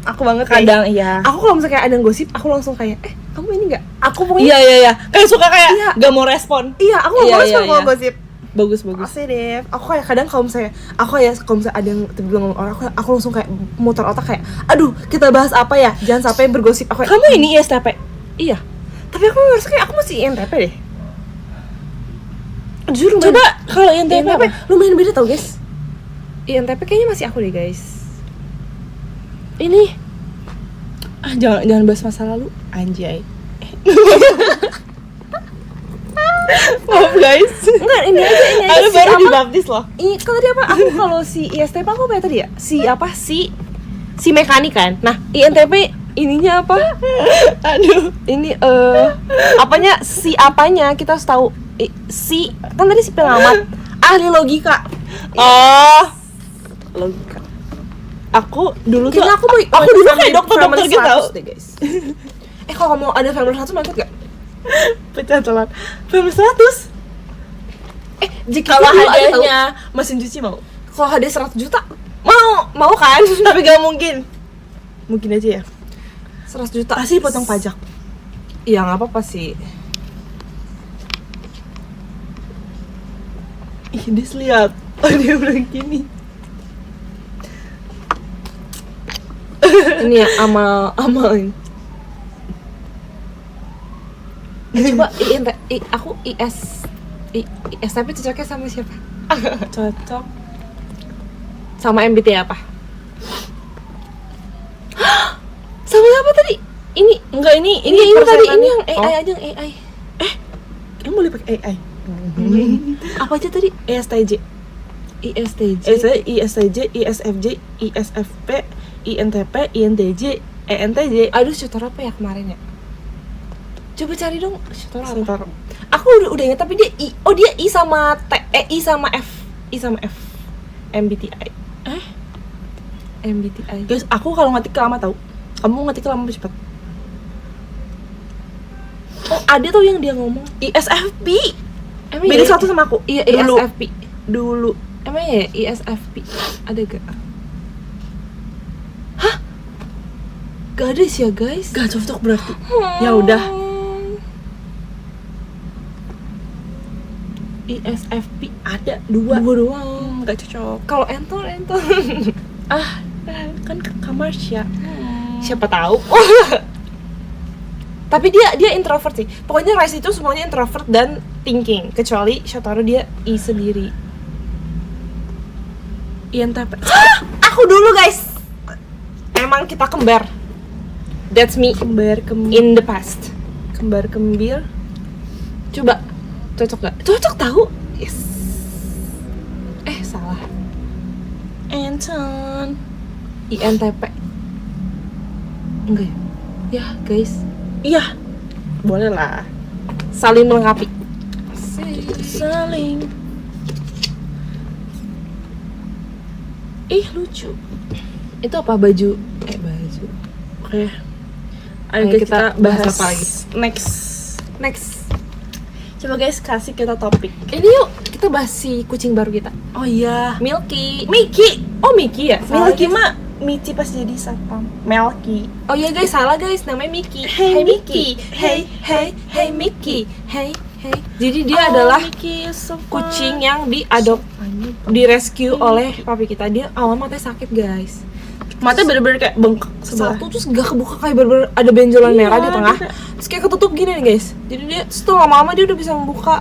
aku banget kayak, kadang iya. aku kalau misalnya kayak ada yang gosip aku langsung kayak kamu ini nggak, aku pokoknya Iya kayak suka kayak Iya. gak mau respon. iya aku nggak Iya, mau iya, kalau iya. gosip. Bagus Asli deh, aku kayak kadang kalau misalnya ada yang tiba-tiba ngomong orang, aku langsung kayak muter otak kayak, aduh kita bahas apa ya, jangan sampai bergosip. Aku kayak, Kamu ini ISTP? iya, tapi aku ngerasa kayak aku masih INTP deh. Jujur lumayan, Coba kalau INTP INTP apa? lumayan beda tau guys. INTP kayaknya masih aku deh guys. Ini jangan bahas masa lalu, anjay. Maaf guys. Enggak, ini aja Aku si baru apa? dibaptis loh. Ini kan tadi apa? Aku kalau si ISTP aku apa ya tadi ya? Si mekanik kan. Nah, INTP ininya apa? Aduh. Ini apanya kita harus tahu. Si kan tadi si pengamat, ahli logika. Oh, Logika. aku dulu tuh Kayaknya aku dulu kayak dokter gitu tau. deh, guys. Kalau mau ada family 100 mau ikut gak? Pecah telat. Family 100. Jika Kalau dulu ada tahu. hadiahnya mesin cuci mau. Kalau hadiah 100 juta, Mau kan? Tapi gak mungkin. Mungkin aja ya. 100 juta. Pasti potong pajak. Iya, nggak apa-apa sih. Ih, Des lihat. Oh, dia bilang gini. Ini ya amal ini. Coba aku IS tapi cocoknya sama siapa? Cocok. Sama MBTI apa? Sama apa tadi? Ini Enggak ini tadi ini persenannya. yang AI Oh, aja yang AI. Emang boleh pakai AI? Apa aja tadi? ESTJ. ISTJ. ISTJ, ISFJ, ISFP, INTP, INTJ, ENTJ. Aduh, syutor apa ya kemarin ya? Coba cari dong syutor apa? Sebentar. Aku udah ingat tapi dia dia I sama T, I sama F. MBTI. MBTI. Guys, aku kalau ngetik lama tau. Kamu ngetik lama apa cepat? Oh, ada tuh yang dia ngomong. ISFP. Emang Beda iya? satu sama aku. Iya, Dulu. ISFP. Dulu. Emang ya ISFP? Ada gak? Hah? Gak ada sih ya guys. Gak cocok berarti. Ya udah. ISFP ada dua. Dua doang. Gak cocok. Kalau Anton Kan ke kamar ya. siapa tahu. Tapi dia introvert sih. Pokoknya Rice itu semuanya introvert dan thinking, kecuali Shotaro dia I sendiri. INTP. Aku dulu guys. Emang kita kembar. That's me in the past. Kembar kembir. Coba cocok gak? Cocok tahu. Yes. Salah. Anton. INTP. Enggak ya? Ya guys, Iya. Boleh lah. saling melengkapi. Saling. Lucu. Itu apa baju? Baju. Oke. Ayo Ayo kita kita bahas apa lagi? Next. Coba guys, kasih kita topik. Ini yuk kita bahas si kucing baru kita. Oh iya. Milky. Miki. Oh Mickey ya? Milky mah Michi pas jadi satpam. Melky. Oh iya guys, salah guys, namanya Mickey. Hey, Mickey. Hey Mickey. Hey. Jadi dia adalah Mickey so kucing yang di rescue oleh papi kita. Dia awal matanya sakit guys. Matanya bener-bener kayak bengkak sebelah. Satu terus gak kebuka, kayak bener-bener ada benjolan Iya, merah di tengah. dia- Terus kayak ketutup gini nih guys. Jadi dia setelah lama-lama dia udah bisa membuka.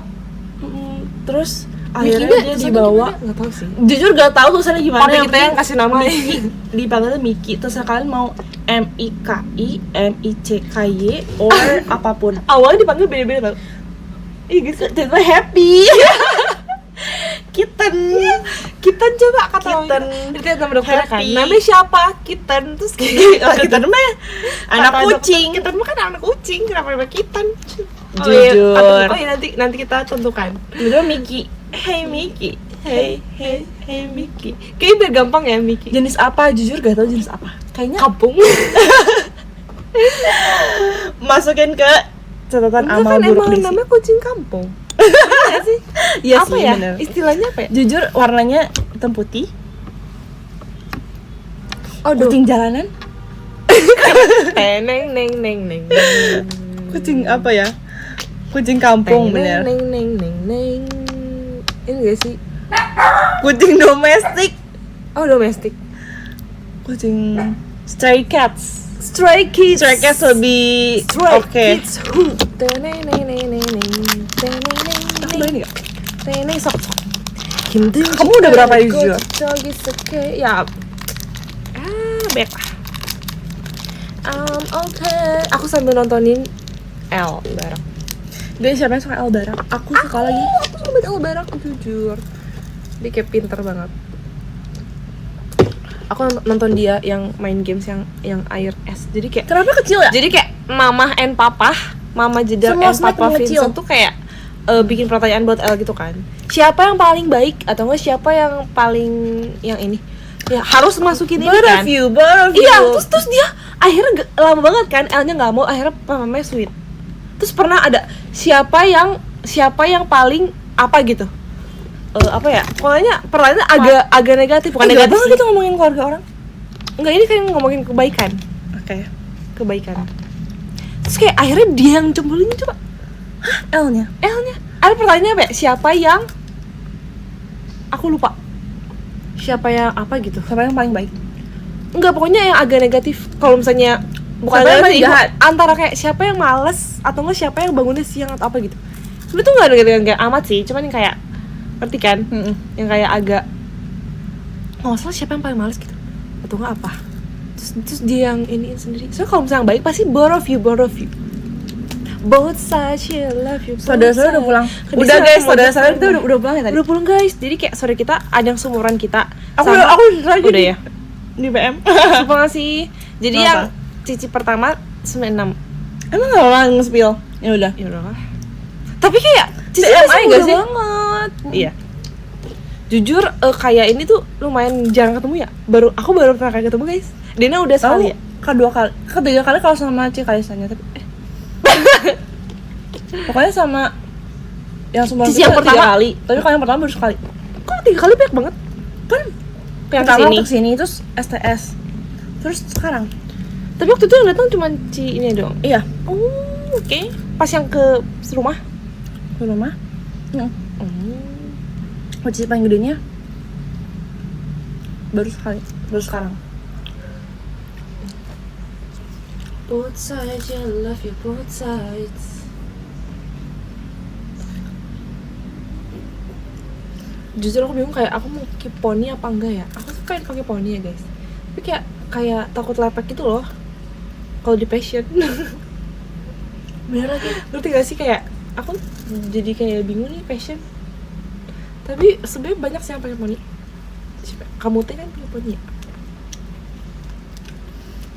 Terus Mickey akhirnya nggak? dia Tulisannya dibawa. gimana? Nggak tahu sih. Jujur gak tahu tulisannya gimana. Papi kita yang kasih nama. Mickey. Dipanggilnya Mickey. Terus kalian mau MIKI, MICKY, or apapun. Awalnya dipanggil beda-beda tau. Ih guys, tiba happy. Kitten. Kitten coba kata Kitten. Itu nama dokternya kan. Happy. Namanya siapa? Kitten. Terus kayak Kitten mah anak kata kucing. dokter, Kitten mah kan anak kucing. Kenapa namanya Kitten? Jujur. Oh iya nanti kita tentukan. Tiba-tiba Mickey. Hey Mickey. Hey Mickey. Kayaknya biar gampang ya Mickey. Jenis apa? Jujur gak tahu jenis apa. Kayaknya Kampung. masukin ke catatan Enggak amal kan buruk emang Desi. namanya kucing kampung. Iya sih. Iya Apa sih, ya? bener. Istilahnya apa ya? Jujur warnanya hitam putih. Oh, Kucing jalanan. Teneng neng neng neng. Kucing apa ya? Kucing kampung bener. Neng neng neng neng. Ini gak sih? Kucing domestik. Oh, domestik. Kucing stray cats. Stray Kids. Stray cats lebih Stray oke. Kids. Teneng neng neng neng neng. Teneng neng Aku neng. boleh nggak? Teneng sok. Kamu udah berapa jujur? Ya. Baiklah. Oke. Aku sambil nontonin L bareng. Guys, siapa yang suka El Barak? Aku suka lagi. Aku suka banget L bareng, jujur. Dia kayak pinter banget. Aku nonton dia yang main games yang air es. Jadi kayak Kenapa kecil ya? Jadi kayak Mama and Papa, Mama Jedar Semua and snack Papa kecil. Vincent tuh kayak bikin pertanyaan buat El gitu kan. Siapa yang paling baik atau enggak siapa yang paling yang ini? Ya harus masukin ini Both kan. of you, both of you. Iya, terus dia akhirnya lama banget kan Elnya nggak mau, akhirnya mamanya sweet. Terus pernah ada siapa yang paling apa gitu? Apa ya? Pokoknya pertanyaannya agak negatif, bukan Enggak negatif banget sih. kita ngomongin keluarga orang. Enggak, ini kayak ngomongin kebaikan. Oke. Kebaikan. Terus kayak akhirnya dia yang cemburuin coba. L-nya. Elnya. Ada pertanyaannya apa ya? Siapa yang aku lupa. Siapa yang apa gitu? Siapa yang paling baik? Enggak, pokoknya yang agak negatif. Kalau misalnya bukan Siapa yang negatif, paling jahat? antara kayak siapa yang males atau enggak siapa yang bangunnya siang atau apa gitu. Sebenernya tuh enggak amat sih, cuman yang kayak ngerti kan? Yang kayak agak salah siapa yang paling males gitu. Atau enggak apa? Terus dia yang iniin sendiri. So kalau misalnya yang baik pasti both of you. Both sides, you love you. Saudara-saudara udah pulang. Bisa Udah guys, mau saudara-saudara bisa kita mau. udah pulang ya tadi. Udah pulang guys. Jadi kayak saudara kita ada yang seumuran kita. Aku sama- lagi udah ya. di BM. Terima kasih. Jadi Kenapa? yang cici pertama 96. Emang gak orang nge-spill? Ya udah. Ya udahlah. Tapi kayak cici TMI masih gak muda sih? banget. Iya. Jujur kayak ini tuh lumayan jarang ketemu ya. Aku baru pernah kali ketemu guys. Dina udah Tahu sekali ya. ketiga kali kalau sama Ci Kaisanya tapi pokoknya sama yang semua Cici yang pertama. kali. Tapi kalau yang pertama baru sekali. Kok 3 kali banyak banget? Kan Yang pertama kesini. kesini terus STS. Terus sekarang. Tapi waktu itu yang datang cuma Ci ini dong. Iya, Oh, oke. Pas yang ke rumah. ke rumah. Oh. Cici paling gedenya baru sekali, baru sekarang. Both sides, I love you both sides. Jujur aku bingung kayak aku mau pakai poni apa enggak ya. Aku suka pakai poni ya guys. Tapi kayak takut lepek gitu loh. Kalau di passion. Bener lagi. Ngerti gak sih kayak aku jadi kayak bingung nih passion. Tapi sebenarnya banyak sih yang pakai poni. Kamu teh kan pakai poni ya?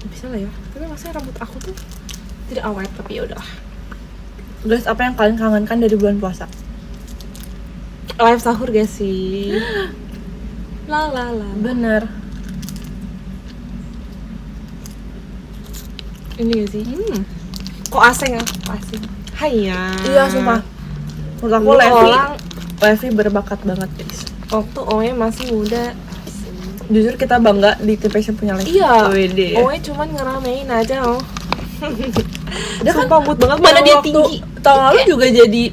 Bisa lah ya. Tapi maksudnya rambut aku tuh tidak awet, tapi ya udahlah. Guys, apa yang kalian kangenkan dari bulan puasa? Live sahur gak sih? La. Bener. Ini gak sih? Kok asing ya? Kok asing? Hai ya. Iya, sumpah. Menurut aku Levi berbakat banget guys. waktu Oe masih muda. Jujur kita bangga di tim passion punya Levi. Iya. Wede. Oe cuman ngeramein aja loh. Dia kan Sumpah mood banget. Mana dia waktu tinggi. tahun lalu juga jadi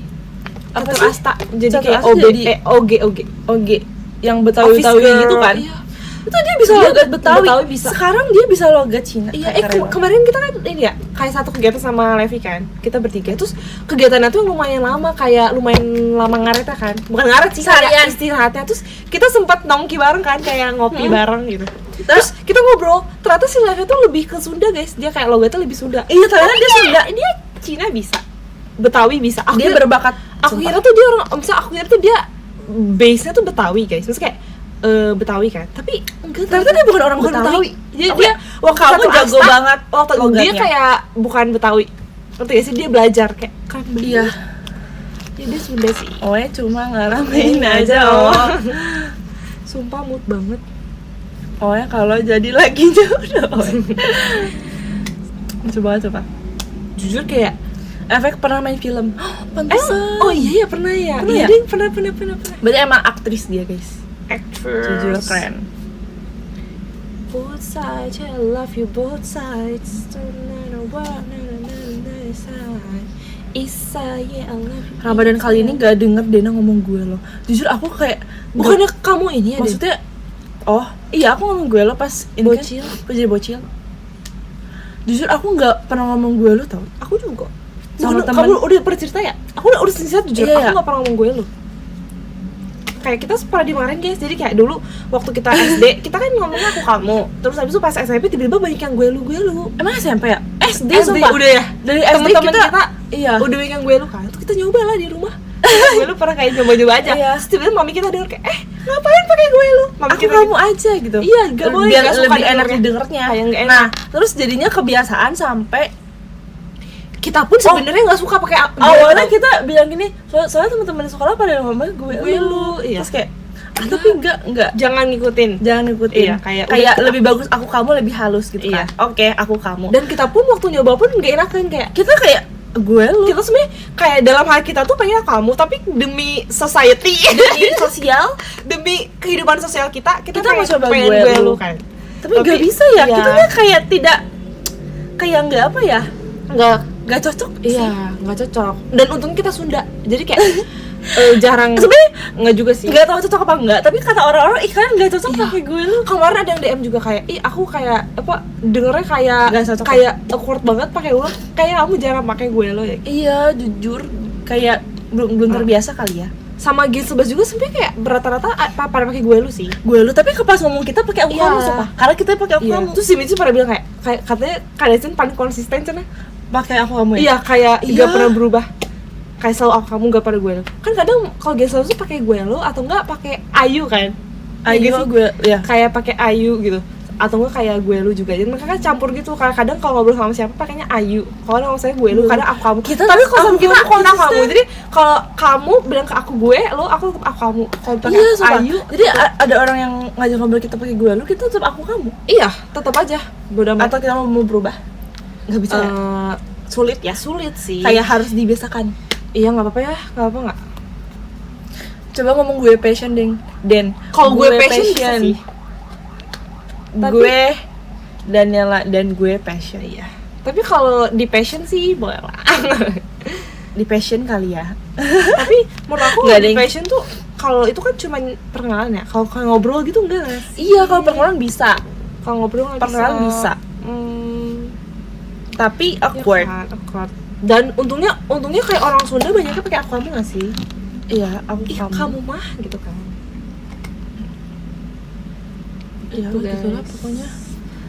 apa Catur sih? Asta. Jadi Catur kayak Asta OB. jadi- OG. Oke, yang Betawi gitu kan. Iya. Itu dia bisa Dia logat Betawi. Betawi bisa. Sekarang dia bisa logat Cina. Iya, Keren banget. kemarin kita kan ini ya kayak satu kegiatan sama Levi kan, kita bertiga. Terus kegiatannya tuh lumayan lama, kayak lumayan lama ngaretnya kan, bukan ngaret sih, kayak Seharian. istirahatnya. Terus kita sempat nongki bareng kan, kayak ngopi bareng gitu. Terus kita ngobrol, ternyata si Levi tuh lebih ke Sunda guys, dia kayak logatnya lebih Sunda. Iya, ternyata dia Sunda. Dia Cina bisa, Betawi bisa. Dia berbakat. Aku sumpah. kira tuh dia orang, misalnya aku kira tuh dia base-nya tuh Betawi guys, maksudnya kayak Betawi kan, tapi enggak, Ternyata dia bukan orang Betawi. Dia wah kamu Catur jago Asta, banget waktu dia logatnya. kayak bukan Betawi, ngerti gak sih, dia belajar kayak keren banget. Iya. Ya, dia Sunda sih. Oe cuma ngeramein aja, oh. Sumpah mood banget. Oe kalau jadi lagi udah Oe. Coba. Jujur kayak Efek pernah main film. Pantesan. oh iya ya pernah ya. Pernah Iya ya? deh, pernah. Berarti emang aktris dia, guys. Actress. Jujur keren. both sides, I love you both sides. Isa, yeah, I love you. Ramadan kali ini gak denger Dena ngomong gue lo. Jujur aku kayak Bukannya kamu ini ya? maksudnya iya aku ngomong gue lo pas ini Bocil. kan, pas jadi bocil. Jujur aku nggak pernah ngomong gue lo tau. Aku juga. Sama temen. Kamu udah pernah cerita ya? Aku udah cerita jujur. Iya. Aku nggak pernah ngomong gue lo. Kayak kita pernah dimarahin guys. Jadi kayak dulu waktu kita SD kita kan ngomongnya aku kamu. Terus habis itu pas SMP tiba-tiba banyak yang gue lu. Emang SMP ya? SD sumpah. udah ya. Dari SD Temen-temen kita, kita iya. udah banyak yang gue lu kan. Terus kita nyoba lah di rumah. Gue lu pernah kayak nyoba-nyoba aja. Iya. Terus tiba-tiba mami kita denger kayak ngapain pakai gue lu? Mami Aku kita kamu aja gitu. Iya, gak boleh. Biar Gak suka lebih enak didengarnya. didengarnya. Kayak nggak enak. Nah, terus jadinya kebiasaan sampai kita pun sebenarnya nggak suka pakai awalnya kita bilang gini, soalnya teman-teman sekolah pada ngomong gue lu. Iya. Terus kayak tapi enggak. jangan ngikutin. Jangan ngikutin. Iya, kayak lebih bagus aku kamu lebih halus gitu Iya. kan. Oke, aku kamu. Dan kita pun waktu nyoba pun nggak enakan kayak kita kayak gue lu. kita sebenarnya kayak dalam hal kita tuh pengen kamu tapi demi society Demi sosial, demi kehidupan sosial kita mau coba pengen gue lu. kan tapi nggak bisa ya. iya. Kita tuh kayak tidak kayak nggak apa ya? nggak cocok sih. iya nggak cocok dan untungnya kita Sunda jadi kayak jarang Sebenarnya nggak juga sih nggak tahu cocok apa enggak, tapi kata orang-orang kalian nggak cocok Iya. pakai gue lu. kemarin ada yang DM juga kayak aku kayak apa dengernya kayak Nggak cocok kayak awkward banget pakai lo kayak kamu jarang pakai gue lo ya Iya, jujur kayak belum terbiasa kali ya. sama G11 juga sebenarnya kayak rata-rata pada pakai gue lu sih Gue lu, tapi pas ngomong kita pakai aku Iya. kamu siapa? Karena kita pakai aku iya. kamu. Terus si Mitsu pada bilang kayak katanya Kadesen paling konsisten cina Pakai aku kamu ya? iya kayak Iya. nggak pernah berubah kayak selalu aku kamu nggak pada gue lo kan kadang kalau G11 tuh pakai gue lo atau enggak pakai Ayu kan Ayo Iya sih. gue ya. Kayak pakai Ayu gitu atau enggak kayak gue lu juga jadi mereka kan campur gitu kadang kalau ngobrol sama siapa pakainya Ayu kalau ngomong saya gue lu kadang aku kamu Kita tapi tuh kalau sama aku kita kamu aku konsisten. kamu jadi kalau kamu bilang ke aku gue lo aku tetap aku kamu kalau pakai Iya, sumpah. Ayu Jadi ada orang yang ngajak ngobrol kita pakai gue lu, kita tetap aku kamu. iya tetap aja bodoh amat Atau kita mau berubah? Nggak bisa ya? Sulit ya? sulit sih Kayak harus dibiasakan. iya nggak apa-apa ya nggak apa nggak Coba ngomong gue passion Den. kalau gue passion bisa sih Tapi- Gue Daniela dan gue passion. iya tapi kalau di passion sih boleh lah Di passion kali ya. tapi menurut aku Nggak, di Ding. passion tuh kalau itu kan cuma perkenalan ya kalau ngobrol gitu enggak nggak sih? Iya, kalau perkenalan bisa. kalau ngobrol nggak Perkenalan bisa. Tapi awkward. Ya kan, awkward. Dan untungnya kayak orang Sunda banyaknya pakai aku kamu nggak sih? Iya, aku Ih, kamu mah gitu kan. Iya, Gitu, gitu lah guys. pokoknya.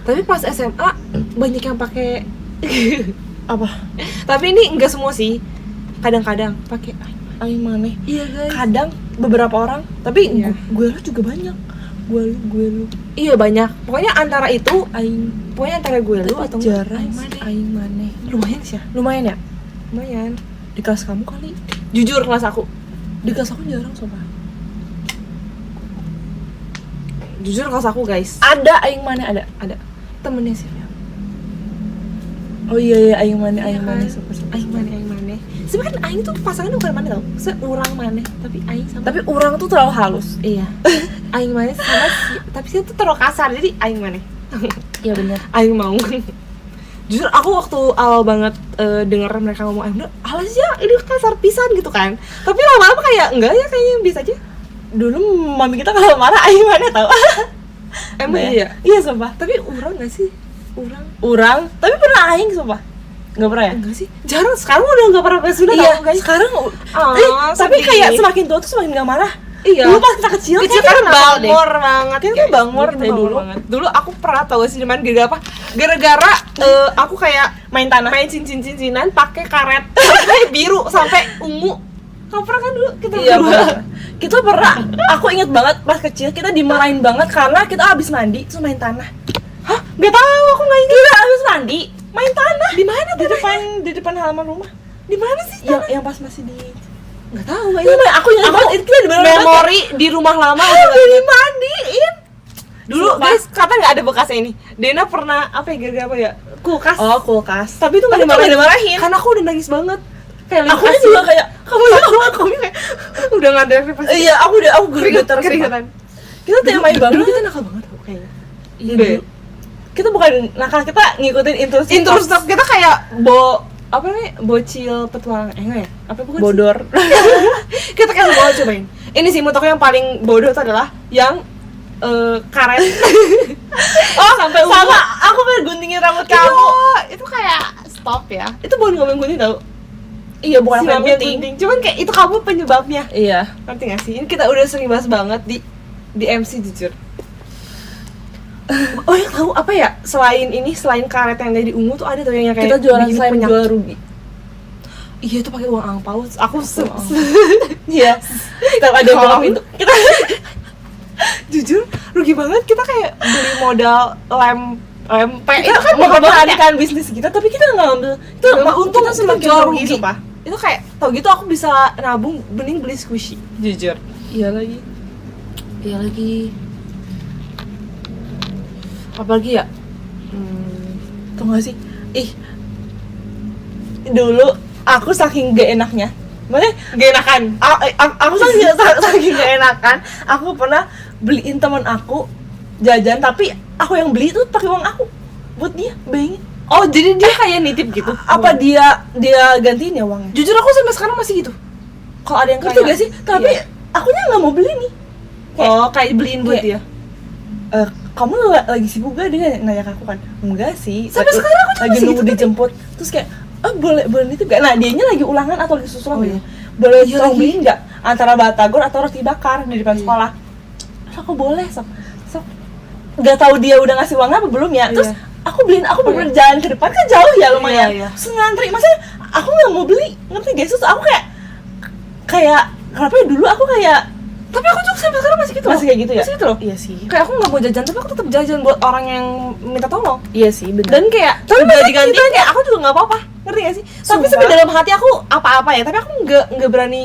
Tapi pas SMA banyak yang pakai Apa? tapi ini enggak semua sih. Kadang-kadang pakai Aing maneh. iya guys. Kadang beberapa orang, tapi Iya. gue lu juga banyak. Gue lu. Iya banyak. Pokoknya antara itu, Aing pokoknya antara gue lu atau enggak, jarang aing sih, maneh. aing maneh. Lumayan sih ya. Lumayan ya? Lumayan. Di kelas kamu kali. Jujur kelas aku. Di kelas aku jarang sumpah. Jujur kelas aku guys. Ada aing maneh ada. Ada temennya sih. Oh iya aing maneh Iya kan? sumpah. Aing maneh. Sebenarnya kan aing tuh pasangannya bukan maneh tau. Seorang maneh, tapi aing sama. Tapi orang tuh terlalu halus. iya. Aing maneh sama si, tapi sih tuh terlalu kasar. Jadi aing maneh. Iya benar. Aing mau. Jujur aku waktu awal banget denger mereka ngomong aing alas ya ini kasar pisan gitu kan. Tapi lama-lama kayak enggak ya kayaknya bisa aja. Dulu mami kita kalau marah aing maneh tau. Emang Nah, iya. Iya sumpah. Tapi urang gak sih? Urang, tapi pernah aing sumpah. Enggak pernah ya? Enggak sih. Jarang sekarang udah enggak pernah ke Sunda Iya, tau guys. sekarang tapi sedih. kayak semakin tua tuh semakin gak marah. Iya. Dulu pas kita kecil Kecil kayak kan kita nakal deh. bangor banget. Kita tuh bangor Kita dari bangor dulu. banget. Dulu aku pernah tau gak sih cuman gara-gara apa? Gara-gara aku kayak Main tanah. main cincin-cincinan pakai karet sampai biru sampai ungu. Kamu pernah kan dulu kita Iya berdua? benar. Kita pernah, aku inget banget pas kecil kita dimarahin banget karena kita habis mandi terus main tanah. Hah? Gak tahu, aku nggak ingat. Kita habis mandi main tanah Di mana di depan halaman rumah. Di mana sih? Yang pas masih di Nggak tahu. Nggak Iya, ingat. aku ingat banget itu kita di mana Memori di rumah lama. udah dimandiin. Dulu Sumpah. guys, kata nggak ada bekasnya ini. Dena pernah apa ya gara-gara apa ya? Kulkas. Oh, kulkas. Tapi itu nggak Tapi nggak dimarahin. Karena aku udah nangis banget. Kayak Aku juga kayak kamu kayak udah nggak ada pasti. Iya, aku geregetan keringetan. Kita tuh yang main banget. Dulu kita nakal banget kok kayaknya. Iya, Udah ya? dulu. kita bukan nakal, kita ngikutin intuisi kita kayak apa namanya, bocil petualangan, enggak ya? Apa bukan bodor. Sih? Kita kayak mau cobain. Ini sih menurut aku yang paling bodoh itu adalah yang karet. Sampai sama aku pengen guntingin rambut kamu. Itu kayak stop ya. Itu bukan ngomong gunting tau. Iya, bukan Si apa mami yang gunting. Cuman kayak itu kamu penyebabnya. Iya. Ngerti gak sih? Ini kita udah sering bahas banget di MC jujur. Oh yang tahu apa ya? Selain karet yang dari ungu tuh ada tuh yang kayak Kita jualan bikin slime jual rugi. Iya itu pakai uang angpau. Aku Iya. Kita ada jual pintu. Kita jujur rugi banget, kita kayak beli modal lempe itu kan mempertahankan bisnis kita, tapi kita nggak ngambil. Itu untung kita semakin jual rugi sumpah. Itu kayak tau gitu aku bisa nabung mending beli squishy jujur. Iya lagi. Apalagi ya? Tau gak sih? Dulu aku saking gak enaknya, maksudnya Gak enakan. aku saking gak enakan, aku pernah beliin teman aku jajan, tapi aku yang beli itu pakai uang aku buat dia, bayangin. Oh jadi dia kayak nitip gitu? Apa dia gantiin ya uangnya? Jujur aku sampai sekarang masih gitu. Kalau ada yang Ngerti kayak gak sih? Tapi iya. akunya nggak mau beli nih. Kayak beliin buat dia. Kamu lagi sibuk gak? Dia nanya ke aku kan, enggak sih, Sampai sekarang aku juga lagi masih nunggu gitu, dijemput. Terus kayak, boleh nitip gak? Nah dianya lagi ulangan atau lagi susulan iya. boleh Iya tolong lagi. beliin gak? Antara batagor atau roti bakar di depan sekolah. Terus aku boleh, sok gak tahu dia udah ngasih uangnya apa belum ya. Terus aku beliin, aku bener jalan ke depan kan jauh ya lumayan. Iya. Terus ngantri, maksudnya aku gak mau beli, ngerti gak? Terus aku kayak kenapa ya dulu aku kayak, Tapi aku juga sampai sekarang masih gitu masih kayak gitu ya? Masih gitu loh. Iya sih. Kayak aku nggak mau jajan tapi aku tetap jajan buat orang yang minta tolong. Iya sih, benar. Dan kayak Tapi udah masa diganti kita- kayak aku juga nggak apa-apa, ngerti gak sih? Tapi Sumpah. sebenarnya dalam hati aku apa-apa ya, tapi aku nggak berani.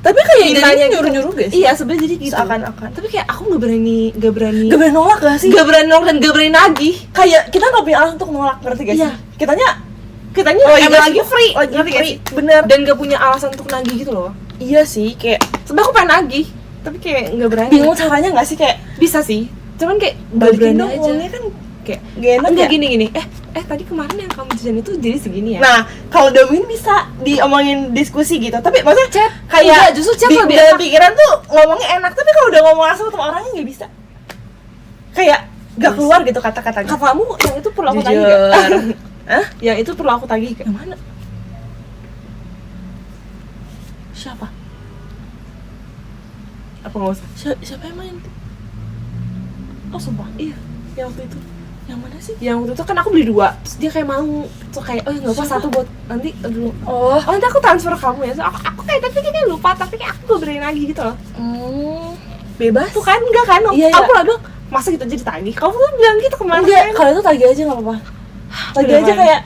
Tapi kayak mintanya jadinya gitu. nyuruh-nyuruh guys. Iya sebenarnya jadi gitu. Seakan-akan. Tapi kayak aku nggak berani Gak boleh nolak gak sih? nggak berani nolak dan nggak berani nagih. Kayak kita gak punya alasan untuk nolak, ngerti gak sih? Iya. Kitanya Emang lagi free, lagi ngerti gak free, sih? bener. Dan nggak punya alasan untuk nagih gitu loh. Iya sih, kayak Sebenarnya aku pengen nagih, tapi kayak nggak berani. bingung caranya gak sih, kayak Bisa sih, cuman kayak nggak balikin berani dong aja. uangnya kan Kayak gak enak enggak ya? gini. Tadi kemarin yang kamu jajan itu jadi segini ya? Nah, kalau Domin bisa diomongin diskusi gitu, tapi maksudnya Chat. kayak Enggak, justru chat lebih dalam enak. pikiran tuh ngomongnya enak, tapi kalau udah ngomong langsung sama orangnya gak bisa. Kayak gak keluar gitu kata-katanya. Katamu yang itu perlu aku tagih Jujur. gak? Hah? Yang itu perlu aku tagih gak? Yang mana? Siapa? Apa nggak usah? Siapa yang main? Oh sumpah? Iya, yang waktu itu. Yang mana sih? Yang waktu itu kan aku beli 2, terus dia kayak mau, terus kayak oh ya nggak apa Siapa? satu buat nanti dulu. Oh, Nanti aku transfer ke kamu ya. So, aku kayak tapi kayak lupa, tapi kayak aku gak berani lagi gitu loh. bebas. Tuh kan enggak kan? Iya, Aku iya. lah bilang masa gitu aja ditagih. Kamu tuh bilang gitu kemarin. Enggak, kalau itu tagih aja nggak apa-apa. Tagih Udah aja main. kayak,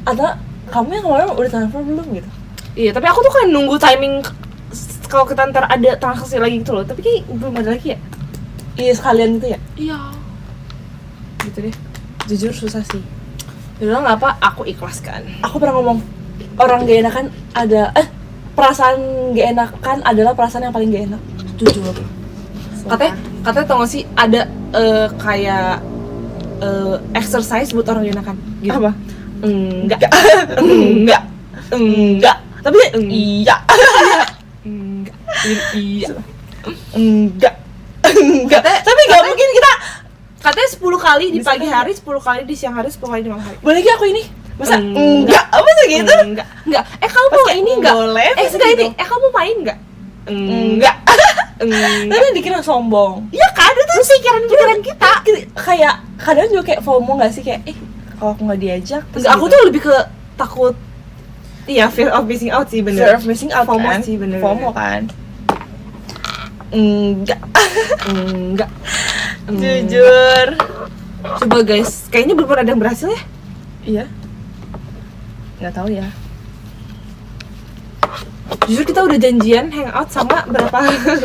atau kamu yang kemarin udah transfer belum gitu? Iya, tapi aku tuh kan nunggu timing kalau kita ntar ada transaksi lagi gitu loh. Tapi kayak belum ada lagi ya. Iya sekalian itu ya. Iya. Gitu deh. Jujur susah sih. Yaudah nggak apa, aku ikhlaskan. Aku pernah ngomong, orang gak enakan ada, perasaan gak enakan adalah perasaan yang paling gak enak. Jujur. Katanya tau gak sih ada kayak exercise buat orang enakan. Gitu. Apa? Enggak. Enggak. Tapi iya. Enggak. Iya. Enggak. Enggak. Tapi gak mungkin kita. Katanya 10 kali di Bisa pagi kan? hari, 10 kali di siang hari, 10 kali di malam hari. Boleh gak aku ini? Masa Enggak. Apa sih gitu? Enggak. Kamu Pas mau kayak ini enggak? boleh, pas Enggak gitu. ini. Kamu mau main enggak? Enggak. Enggak. Tapi dikira sombong. Iya kan, itu pikiran kita. Kayak kadang juga kayak FOMO gak sih, kayak kalau aku gak diajak terus Enggak, aku gitu. tuh lebih ke takut. Iya, fear of missing out sih bener. fear of missing out FOMO kan? sih bener. FOMO kan? Enggak. Enggak. Jujur. Coba guys, kayaknya belum ada yang berhasil ya. Iya. Nggak tahu ya. Jujur kita udah janjian hangout sama berapa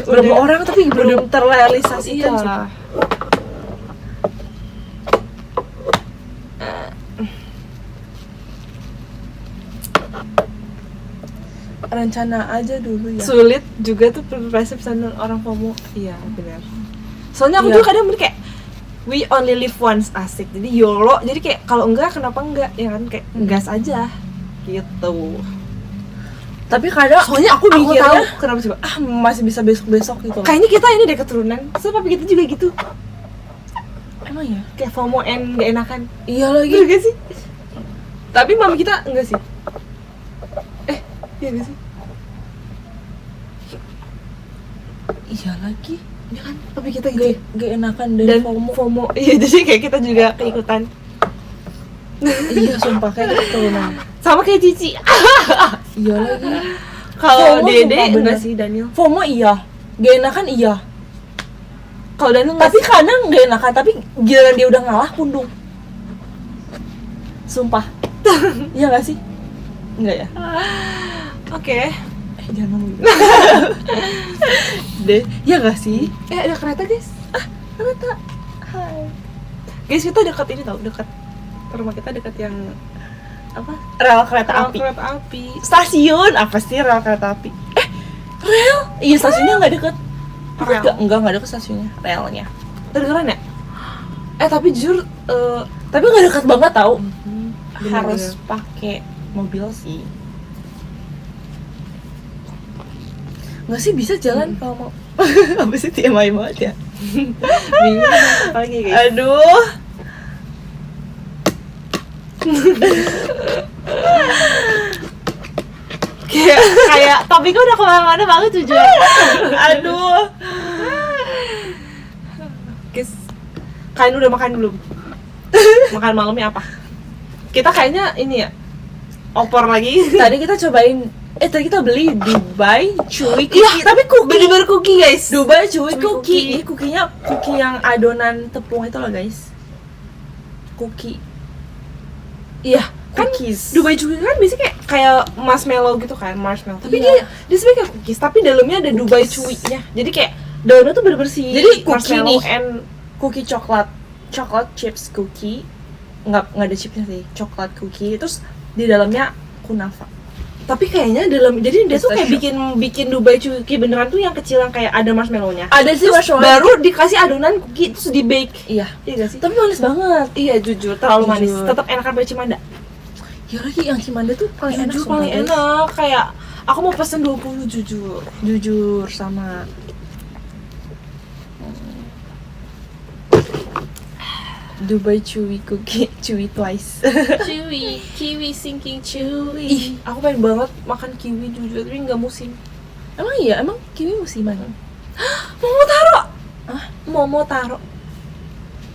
Berapa orang tapi belum terrealisasikan. Iya. Sumpah. Rencana aja dulu ya. Sulit juga tuh persepsi orang FOMO. Iya, benar. Soalnya aku Iya. juga kadang kayak we only live once, asik. Jadi YOLO, jadi kayak kalau enggak kenapa enggak, ya kan, kayak gas aja gitu. Tapi kadang Soalnya aku mikirnya tahu kenapa coba. masih bisa besok-besok gitu. Kayaknya kita ini deh keturunan. So papi kita juga gitu. Emang ya? Kayak FOMO and gak enakan. Iya lagi. Iya gak sih? Tapi mami kita enggak sih. Iya gak sih? Iya lagi. Iya kan? Papi kita gitu. Gak enakan dan FOMO. Iya, jadi kayak kita juga keikutan. Iya sumpah kayak keturunan. Sama kayak Cici. Iya lagi. Kalau FOMO Dede sumpah bener. enggak sih, Daniel. FOMO iya. Gak enakan iya. Kalau Daniel enggak Tapi sih. kadang gak enakan, tapi giliran dia udah ngalah pundung. Sumpah. Iya gak sih? Enggak ya? Oke. Jangan ngomong gitu. Deh, iya gak sih? Ada kereta, guys. Kereta. Hai. Guys, kita dekat ini tau, dekat rumah kita dekat yang apa? Rel kereta Rel api. kereta api. Stasiun apa sih rel kereta api? Rel? Iya stasiunnya nggak deket. Rel. Enggak deket stasiunnya. Relnya. Kedengeran ya? Tapi jujur Tapi nggak deket banget tau. bener-bener. Harus pakai mobil sih. Nggak sih bisa jalan kalau mau. Apa sih TMI banget ya? bingung apa lagi, guys. Aduh. kayak topiknya udah kemana-mana banget jujur. Aduh. Guys, kalian udah makan belum? Makan malamnya apa? Kita kayaknya ini ya, opor lagi. Tadi kita cobain. Tadi kita beli Dubai Chewy Cookie. Iya, Tapi cookie. bener-bener cookie, guys. Dubai Chewy Chewy Cookie. cookie. Ini kukinya cookie yang adonan tepung itu loh guys. Cookie. Iya, kan Cookies. Dubai juga kan biasanya kayak marshmallow gitu kan, marshmallow. Tapi Iya. dia sebenarnya kayak cookies, tapi dalamnya ada Dubai Chewy-nya. Jadi kayak dalamnya tuh bener-bener si Jadi cookie marshmallow nih. and Cookie coklat chips cookie. Nggak ada chipsnya sih, coklat cookie. Terus di dalamnya kunafa. tapi kayaknya jadi dia tuh kayak Pistachio. bikin Dubai Cookie beneran tuh yang kecil yang kayak ada marshmallow-nya. Ada sih Terus marshmallow. baru dikasih adonan cookie terus di bake. Iya. Iya gak sih? Tapi manis banget. Iya jujur terlalu manis. Jujur. Tetap enakan pakai Cimanda. Ya lagi yang Cimanda tuh paling enak. Jujur sumpah, paling guys. enak. Kayak aku mau pesen 20 jujur. Jujur sama Dubai Chewy Cookie, Chewy twice. Chewy, kiwi sinking chewy. Ih, aku pengen banget makan kiwi jujur tapi nggak musim. Emang iya, emang kiwi musiman. Momo taro. Ah? Momo taro.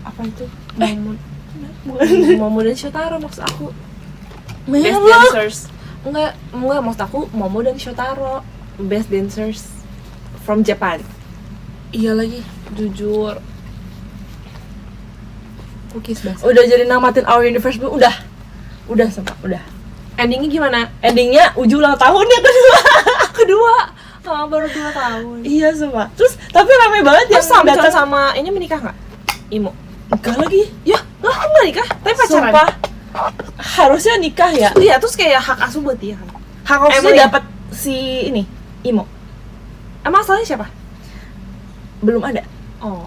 Apa itu? Momo. Momo dan Shotaro maksud aku. Best Merah. dancers. Enggak maksud aku Momo dan Shotaro. Best dancers from Japan. Iya lagi. Jujur. Cookies best. Udah jadi namatin Our Universe belum? Udah sama, udah. Endingnya gimana? Endingnya Uju ulang tahun ya kedua. Kedua. Baru 2 tahun. Iya sama. Terus tapi rame banget Terus yang Samchan datang. sama ini menikah nggak? Imo. Enggak lagi. Ya, lah aku nggak nikah, tapi pacaran. Sumpah. Harusnya nikah ya. Iya, terus kayak hak asuh buat dia kan. Hak Emang asuhnya iya? dapat si ini Imo. Emang asalnya siapa? Belum ada. Oh.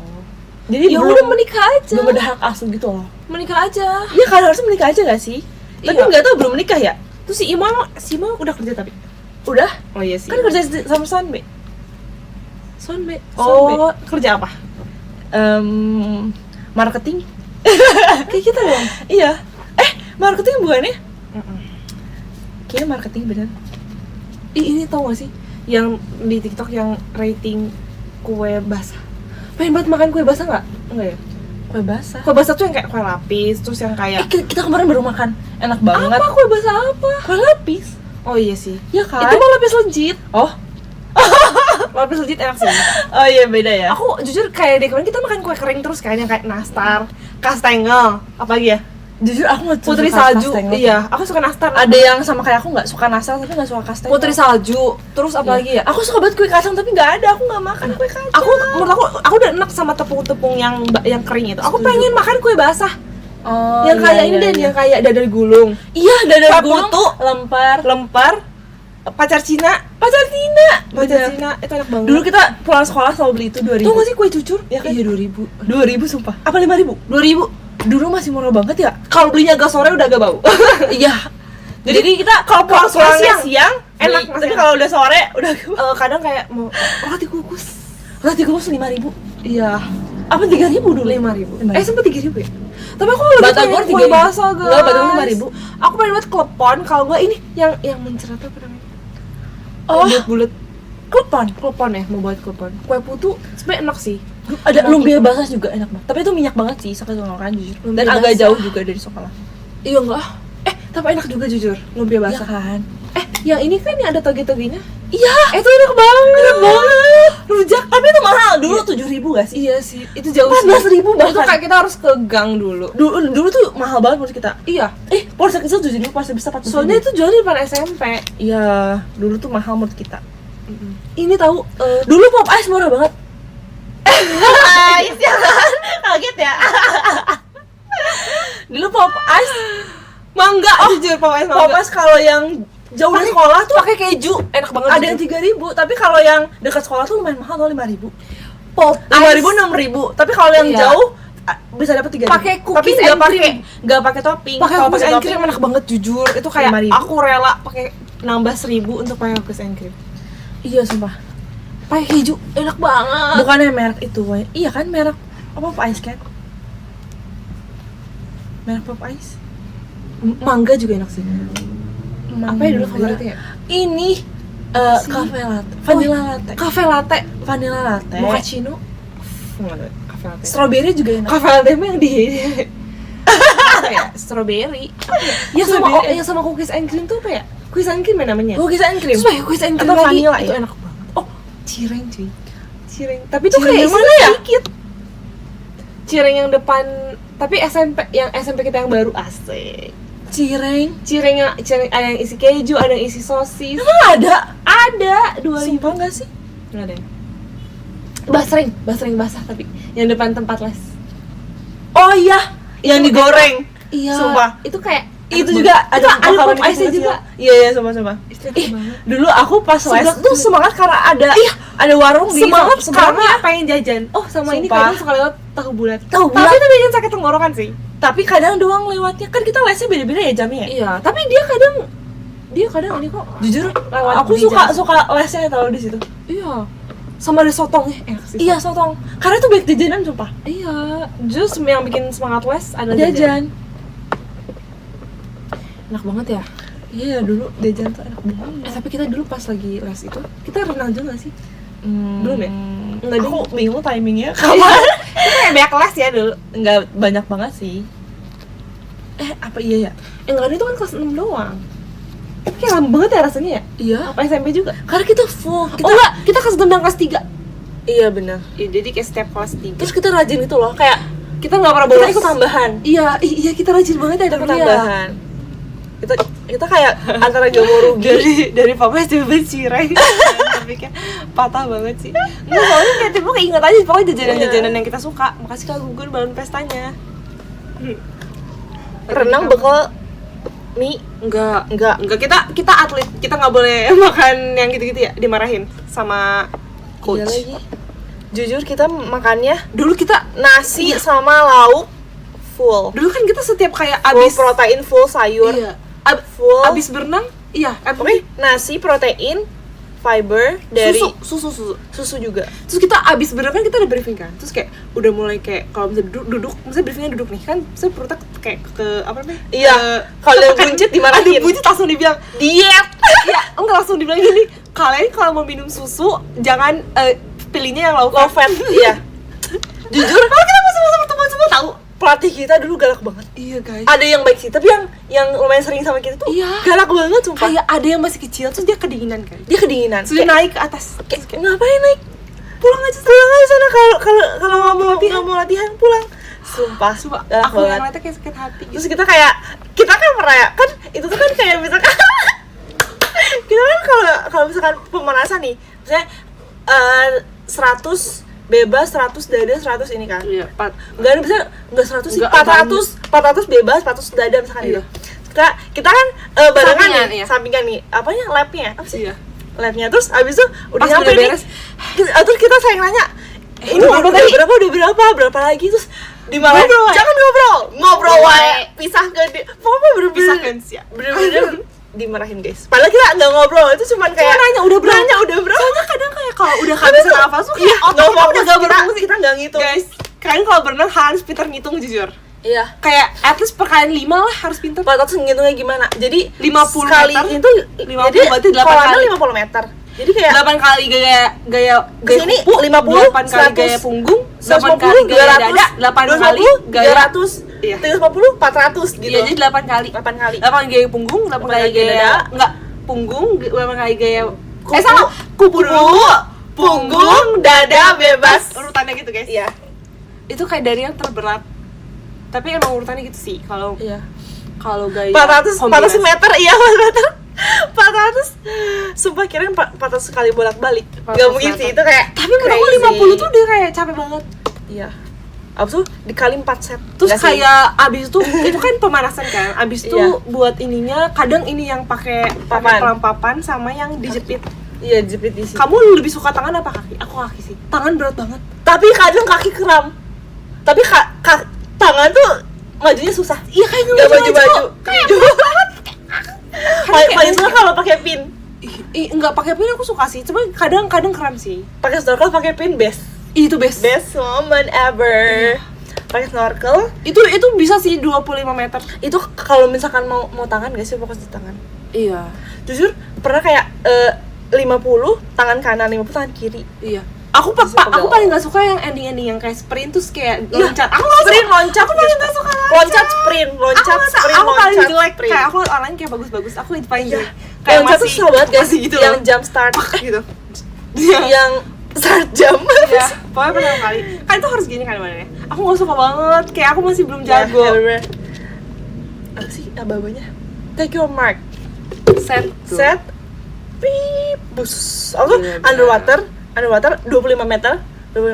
Jadi Ya belum udah menikah aja. belum ada hak asuh gitu loh. Menikah aja. Iya kan harusnya menikah aja gak sih? Tapi Iya. nggak tahu belum menikah ya. Terus si Imo udah kerja tapi. Udah. Oh iya sih. Kan kerja sama Sonbe. Sonbe. Sonbe. Oh, kerja apa? Marketing. Kayak kita dong. Iya. Marketing bukannya? Kayaknya marketing bener. Ini tau gak sih? Yang di TikTok yang rating kue basah. Pengen banget makan kue basah nggak? Enggak ya? Kue basah. Kue basah tuh yang kayak kue lapis, terus yang kayak Kita kemarin baru makan. Enak banget. apa kue basah apa? Kue lapis. Oh iya sih. Iya kan? Itu mah lapis legit. Oh. Lapis legit enak sih. Oh iya beda ya. Aku jujur kayak dari kemarin kita makan kue kering terus kan yang kayak nastar, kastengel, apa lagi ya? Jujur aku nggak Putri suka salju. kastengel. Iya, aku suka nastar. Ada yang sama kayak aku nggak suka nastar tapi nggak suka kastengel. Putri salju. Terus apa lagi ya? Aku suka banget kue kacang tapi nggak ada. Aku nggak makan kue kacang. Menurut aku udah enak sama tepung-tepung yang kering itu. Aku Setuju. pengen makan kue basah. Oh, yang kayak ini dan yang kayak dadar gulung, Iya dadar Kue gulung, putu. lempar. lempar, pacar Cina, Pacar Cina. Pacar Cina itu enak banget. Dulu kita pulang sekolah selalu beli itu 2.000. Tuh nggak sih kue cucur? Ya kan? Iya 2.000. 2.000 sumpah. Apa 5.000? 2.000. Dulu masih murah banget ya. Kalau belinya agak sore udah agak bau. Iya. Jadi kita kalau pulangnya siang enak, Masih tapi enak. kalau udah sore udah Kadang kayak mau roti kukus. roti kukus 5.000. Iya. Apa 3.000 dulu? 5.000. 5.000. Sempet 3.000 ya? Tapi aku lebih Batagor pengen kue 3.000. basah guys. Enggak, Batagor 5.000. Aku pengen buat klepon. Kalau gua ini yang mencerat apa namanya? Oh. Bulat-bulat. Klepon Ya, mau buat klepon. Kue putu sebenarnya enak sih. ada lumpia basah juga enak banget. Tapi itu minyak banget sih sampai tenggorokan jujur. Dan Lumpia agak basah. jauh juga dari sekolah. Iya enggak? Tapi enak juga jujur. Lumpia Iya basah. kan? Yang ini kan yang ada toge-togenya. Iya, Itu enak banget. enak banget. Rujak. Tapi itu mahal. Dulu 7.000 gak sih? Iya sih. Itu jauh 14.000 bahkan. Itu kayak kita harus ke gang dulu. Dulu tuh mahal banget menurut kita. Iya. Porsi kecil 7.000, porsi besar 4.000. Soalnya itu jual di depan SMP. Iya, dulu tuh mahal menurut kita. Ini tahu Dulu pop ice murah banget. Ice ya kan? Kaget ya. Dulu pop ice mangga jujur pokoknya pop mangga. ice kalau yang jauh dari sekolah tuh Pakai keju, enak banget. ada yang 3.000, tapi kalau yang dekat sekolah tuh lumayan mahal tuh 5.000. pop 5.000 6.000. Tapi kalau yang Iya. jauh bisa dapat 3.000. Pakai tapi cookies nggak and pakai cream. nggak pakai topping. pakai Kalau cookies pakai and topping cream enak banget jujur. Itu kayak 5.000. aku rela pakai nambah 1.000 untuk pakai cookies and cream. Iya sumpah. Pakai keju enak banget. Bukannya merek itu, Woy. Iya kan merek apa pop ice kan? Merek pop ice. Mangga juga enak sih. Apa ya dulu favoritnya? Ini Si- cafe latte, vanilla latte. Cafe latte, Vanilla latte. mochaccino. Cafe latte. Strawberry juga enak. Cafe latte mah yang di apa ya? Strawberry. Yang sama Strawberry. yang sama cookies and cream tuh apa ya? Cookies and cream ya namanya? Cookies and cream. Terus pakai cookies and cream Atau lagi, vanilla itu ya? enak banget. Oh, cireng cuy. Cireng. Tapi tuh Cireng kayak yang mana isinya ya? sedikit. Cireng yang depan, tapi SMP kita yang baru asik. Cireng. Cireng ada yang isi keju, ada yang isi sosis. Emang ada? Ada 2.000. Sumpah nggak sih? Nggak ada. Basreng basah tapi yang depan tempat les. Oh iya, yang Itu digoreng. Iya. Sumpah. Itu kayak Itu juga ada makanan pop ice-nya kecil-kecil. juga. Iya, sumpah. Itu Ih, enak banget. dulu aku pas les Sebelah tuh semangat karena ada warung di Semangat seberangnya. karena pengen jajan. Oh, sama ini Sumpah. kadang suka lewat tahu bulat. Tahu Tapi bulat. itu bikin sakit tenggorokan sih. Tapi kadang doang lewatnya. Kan kita lesnya beda-beda ya jamnya ya. Iya, tapi dia kadang ini kok Jujur, lewat aku di jam. suka lesnya tahu di situ. Iya. Sama ada sotongnya enak sih. Iya, sotong. Karena itu baik jajanan sumpah. Iya. Justru yang bikin semangat les adalah Jajan. Enak banget ya. Iya, dulu jajan tuh enak banget. Tapi kita dulu pas lagi les itu, kita renang juga gak sih? Belum ya? Enggak, Aku bingung timingnya. Kapan? Kita kayak banyak les ya dulu. Enggak banyak banget sih. Apa iya ya? Enggak, itu kan kelas 6 doang. Kayak lama banget ya rasanya ya? Iya. Apa SMP juga? Karena kita full. Oh enggak, kita kelas 6 dan kelas 3. Iya benar. Ya, jadi kayak setiap kelas 3. Terus kita rajin itu loh, kayak kita nggak pernah kita bolos. ikut tambahan. Iya, kita rajin banget ya Kita ada ikut tambahan. Kita kayak antara gak mau rugi. dari papa SMP cireng. Tapi kayak patah banget sih. Nggak, soalnya kayak tiba kayak ingat aja pokoknya jajanan-jajanan yang kita suka. Makasih Kak Gugun balon pestanya. Renang bekal mie. Enggak, Enggak. kita atlet, kita nggak boleh makan yang gitu-gitu ya, dimarahin sama coach. Iya lagi. Jujur kita makannya Dulu kita nasi sama lauk full. dulu kan kita setiap kayak Full abis protein, full sayur. iya, Full. abis berenang, iya, Oke, nasi, protein, fiber dari susu juga. Terus kita abis berenang kan kita udah briefing kan, terus kayak udah mulai kayak kalau misalnya duduk misalnya briefingnya duduk nih kan, misalnya perutnya kayak ke apa namanya? Iya. Kalau yang buncit dimarahin. Ada buncit langsung dibilang Diet. iya, enggak langsung dibilang gini, kalian kalau mau minum susu jangan pilihnya yang low Low fat. Iya. Jujur, Kalau kita mau sama teman semua tahu. pelatih kita dulu galak banget. Iya guys. Ada yang baik sih, tapi yang lumayan sering sama kita tuh Iya. galak banget sumpah. Kayak ada yang masih kecil terus dia kedinginan kan. Dia kedinginan. Sudah Kayak, naik ke atas. kayak, ngapain naik? Pulang aja sana kalau nggak mau latihan pulang. Sumpah. Coba galak aku banget. yang ngeliatnya kayak sakit hati gitu. Terus kita kan pernah ya, kan itu tuh kan kayak misalkan kita kan kalau misalkan pemanasan nih, misalnya 100 bebas, 100 dada, 100 ini kan. Iya, Enggak 100 sih, Enggak, 400 bebas, 400 dada misalkan Iya. gitu. Kita kan barengan Sampingan, nih, iya. sampingan nih. Apanya? Labnya? Apa sih? Iya. labnya. Terus abis itu udah Pas nyampe udah nih, beres. terus kita saling nanya, ini udah berapa lagi, terus dimarahin, Ngobrol, wae. jangan ngobrol wae, pisah ke pokoknya bener-bener ya. bener-bener dimarahin guys. Padahal kita nggak ngobrol, itu cuman kayak nanya udah berapa. Soalnya Kadang kayak kalau udah kehabisan nafas tuh kayak otak kita udah gak berfungsi. kita nggak ngitung. Guys, kalian kalau berenang harus pintar ngitung jujur. Iya. Kayak at least perkalian 5 lah harus pintar. Pak Tots ngitungnya gimana? Jadi 50 sekali meter, itu 50 jadi berarti 8 kolamnya kali. 50 meter. Jadi kayak 8 kali gaya kesini kuku, 50, 8 kali 100, gaya punggung, 8 150, kali gaya 200, dada, 8 kali gaya 300, Iya. 350, 400 gitu. Iya, jadi 8 kali. 8 kali. 8 gaya punggung, 8 kali kali gaya dada. enggak punggung, 8 kali gaya Kuku, salah. Kuku dulu, punggung, dada bebas. urutannya gitu, guys. Iya. Itu kayak dari yang terberat. Tapi emang urutannya gitu sih. Kalau Iya. gaya 400 kombinasi. meter, iya 400 meter. 400. Sumpah kirain 400 kali bolak-balik. 400 Gak mungkin meter. sih, itu kayak Tapi menurut gue crazy. 50 tuh udah kayak capek banget. Iya. Abis itu dikali 4 set. Terus Nggak sih? kayak abis itu kan pemanasan kan. Abis itu Iya. buat ininya kadang ini yang pakai Papan. pelampapan sama yang dijepit. Iya, jepit di sini. Kamu lebih suka tangan apa kaki? Aku kaki sih. Tangan berat banget. Tapi kadang kaki kram. Tapi tangan tuh majunya susah. Iya kayak Gak maju-maju. Kayak Paling suka kalau pakai pin. enggak pakai pin aku suka sih. Cuma kadang kram sih. Pakai snorkel pakai pin best. Itu best. Best moment ever. Pakai snorkel Itu bisa sih 25 meter. itu kalau misalkan mau tangan gak sih, fokus di tangan. Iya. Jujur pernah kayak 50 tangan kanan, 50 tangan kiri. Iya. Aku paling gak suka yang ending yang kayak sprint terus kayak loncat. Aku nggak Sprint suka. loncat. Aku paling gak suka Loncat sprint, aku paling jelek sprint. kayak aku liat orang lain kayak bagus-bagus. Aku itu paling Iya. jelek. Kayak Loncat tuh susah banget gak sih gitu yang loh. jump start gitu. yang start jump. Ya, pokoknya pertama kali. Kan itu harus gini kan badannya. Aku gak suka banget. Kayak aku masih belum Ya, jago. bener-bener. Apa sih abah-abahnya? Take your mark. Set. Pip. Bus. Aku Bener-bener. underwater 25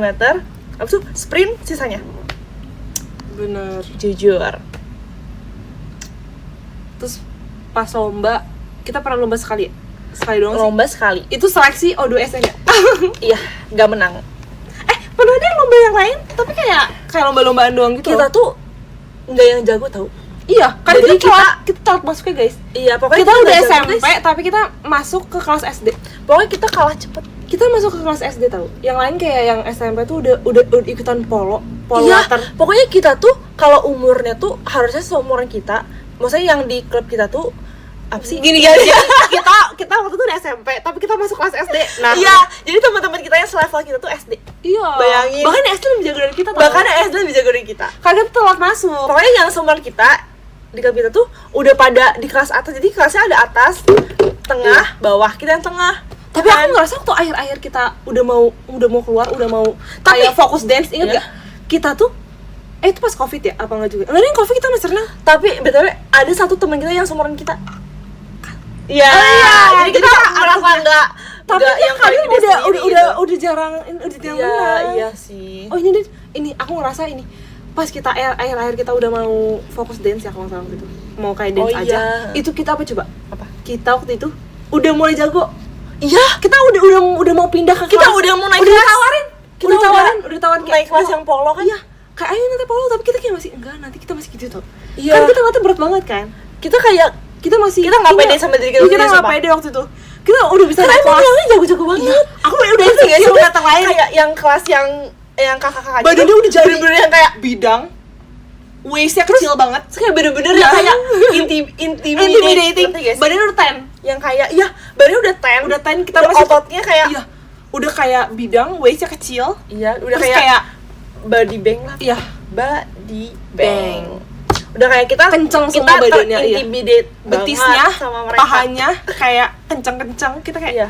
meter. Habis itu sprint sisanya. Bener. Jujur. Terus pas lomba, kita pernah lomba sekali ya? Sekali doang sih. Lomba sekali. Itu seleksi O2S ya? Iya, nggak menang. Pernah ada lomba yang lain, tapi kayak lomba-lombaan doang gitu. Kita tuh nggak yang jago tau. iya, kan Jadi kita telat masuknya guys. Iya, pokoknya Kita udah nggak jago, SMP, guys. tapi kita masuk ke kelas SD. Pokoknya kita kalah cepet. Kita masuk ke kelas SD tau. Yang lain kayak yang SMP tuh udah ikutan polo Iya, water. pokoknya kita tuh kalau umurnya tuh harusnya seumuran kita. Maksudnya yang di klub kita tuh apa sih? Gini kita waktu itu udah SMP, tapi kita masuk kelas SD. Nah, Iya, jadi teman-teman kita yang selevel kita tuh SD. iya. Bayangin. Bahkan SD lebih jago dari kita tau. Bahkan SD lebih jago dari kita. Karena kita telat masuk. Pokoknya yang seumuran kita di klub kita tuh udah pada di kelas atas. Jadi kelasnya ada atas, tengah, bawah. Kita yang tengah. Tapi aku ngerasa waktu akhir-akhir kita udah mau keluar, udah mau Tapi- kayak fokus dance, inget Iya. gak? Kita tuh itu pas Covid ya? Apa enggak juga? Enggak, ini Covid kita masih renang. Tapi BTW ada satu teman kita yang seumuran kita. Iya. iya. Jadi kita merasa enggak Tapi kan yang paling kalian gede sendiri gitu. udah jarang menang. Iya sih. Oh ini aku ngerasa ini pas kita akhir-akhir kita udah mau fokus dance ya kalau nggak salah gitu. Mau kayak dance Oh, aja. iya. Itu kita apa coba? Apa? Kita waktu itu udah mulai jago. Iya. Kita udah mau pindah ke Kita kelas. udah mau naik udah kelas. ditawarin. Kita udah tawarin kayak naik kelas "Oh, yang polo kan? Iya. Kayak ayo nanti polo tapi kita kayak masih enggak, nanti kita masih gitu tau. Iya. Kan kita ngeliatnya berat banget kan. Kita kayak Kita masih Kita nggak pede sama diri kita Iya, sendiri, kita nggak sumpah. pede waktu itu. Kita udah bisa karena naik emang kelas. orangnya jago-jago banget. Iya. Aku udah Ngerti nggak sih? kilometer lain. Kayak yang kelas yang kakak-kakak Badannya udah jadi bener-bener yang kayak bidang. Waistnya kecil banget. terus kayak bener-bener Iya. yang kayak intimidating. Ngerti nggak sih? Badannya udah 10. Yang kayak iya badannya udah 10. Udah 10 kita Udah masih ototnya kayak iya. Udah kayak bidang, waistnya kecil. iya udah Terus kayak body bang lah. iya, Body Bang. bang. Udah kayak kita kenceng kita semua badannya, iya. intimidate Betisnya, sama mereka. pahanya kayak kenceng-kenceng. Kita kayak Iya.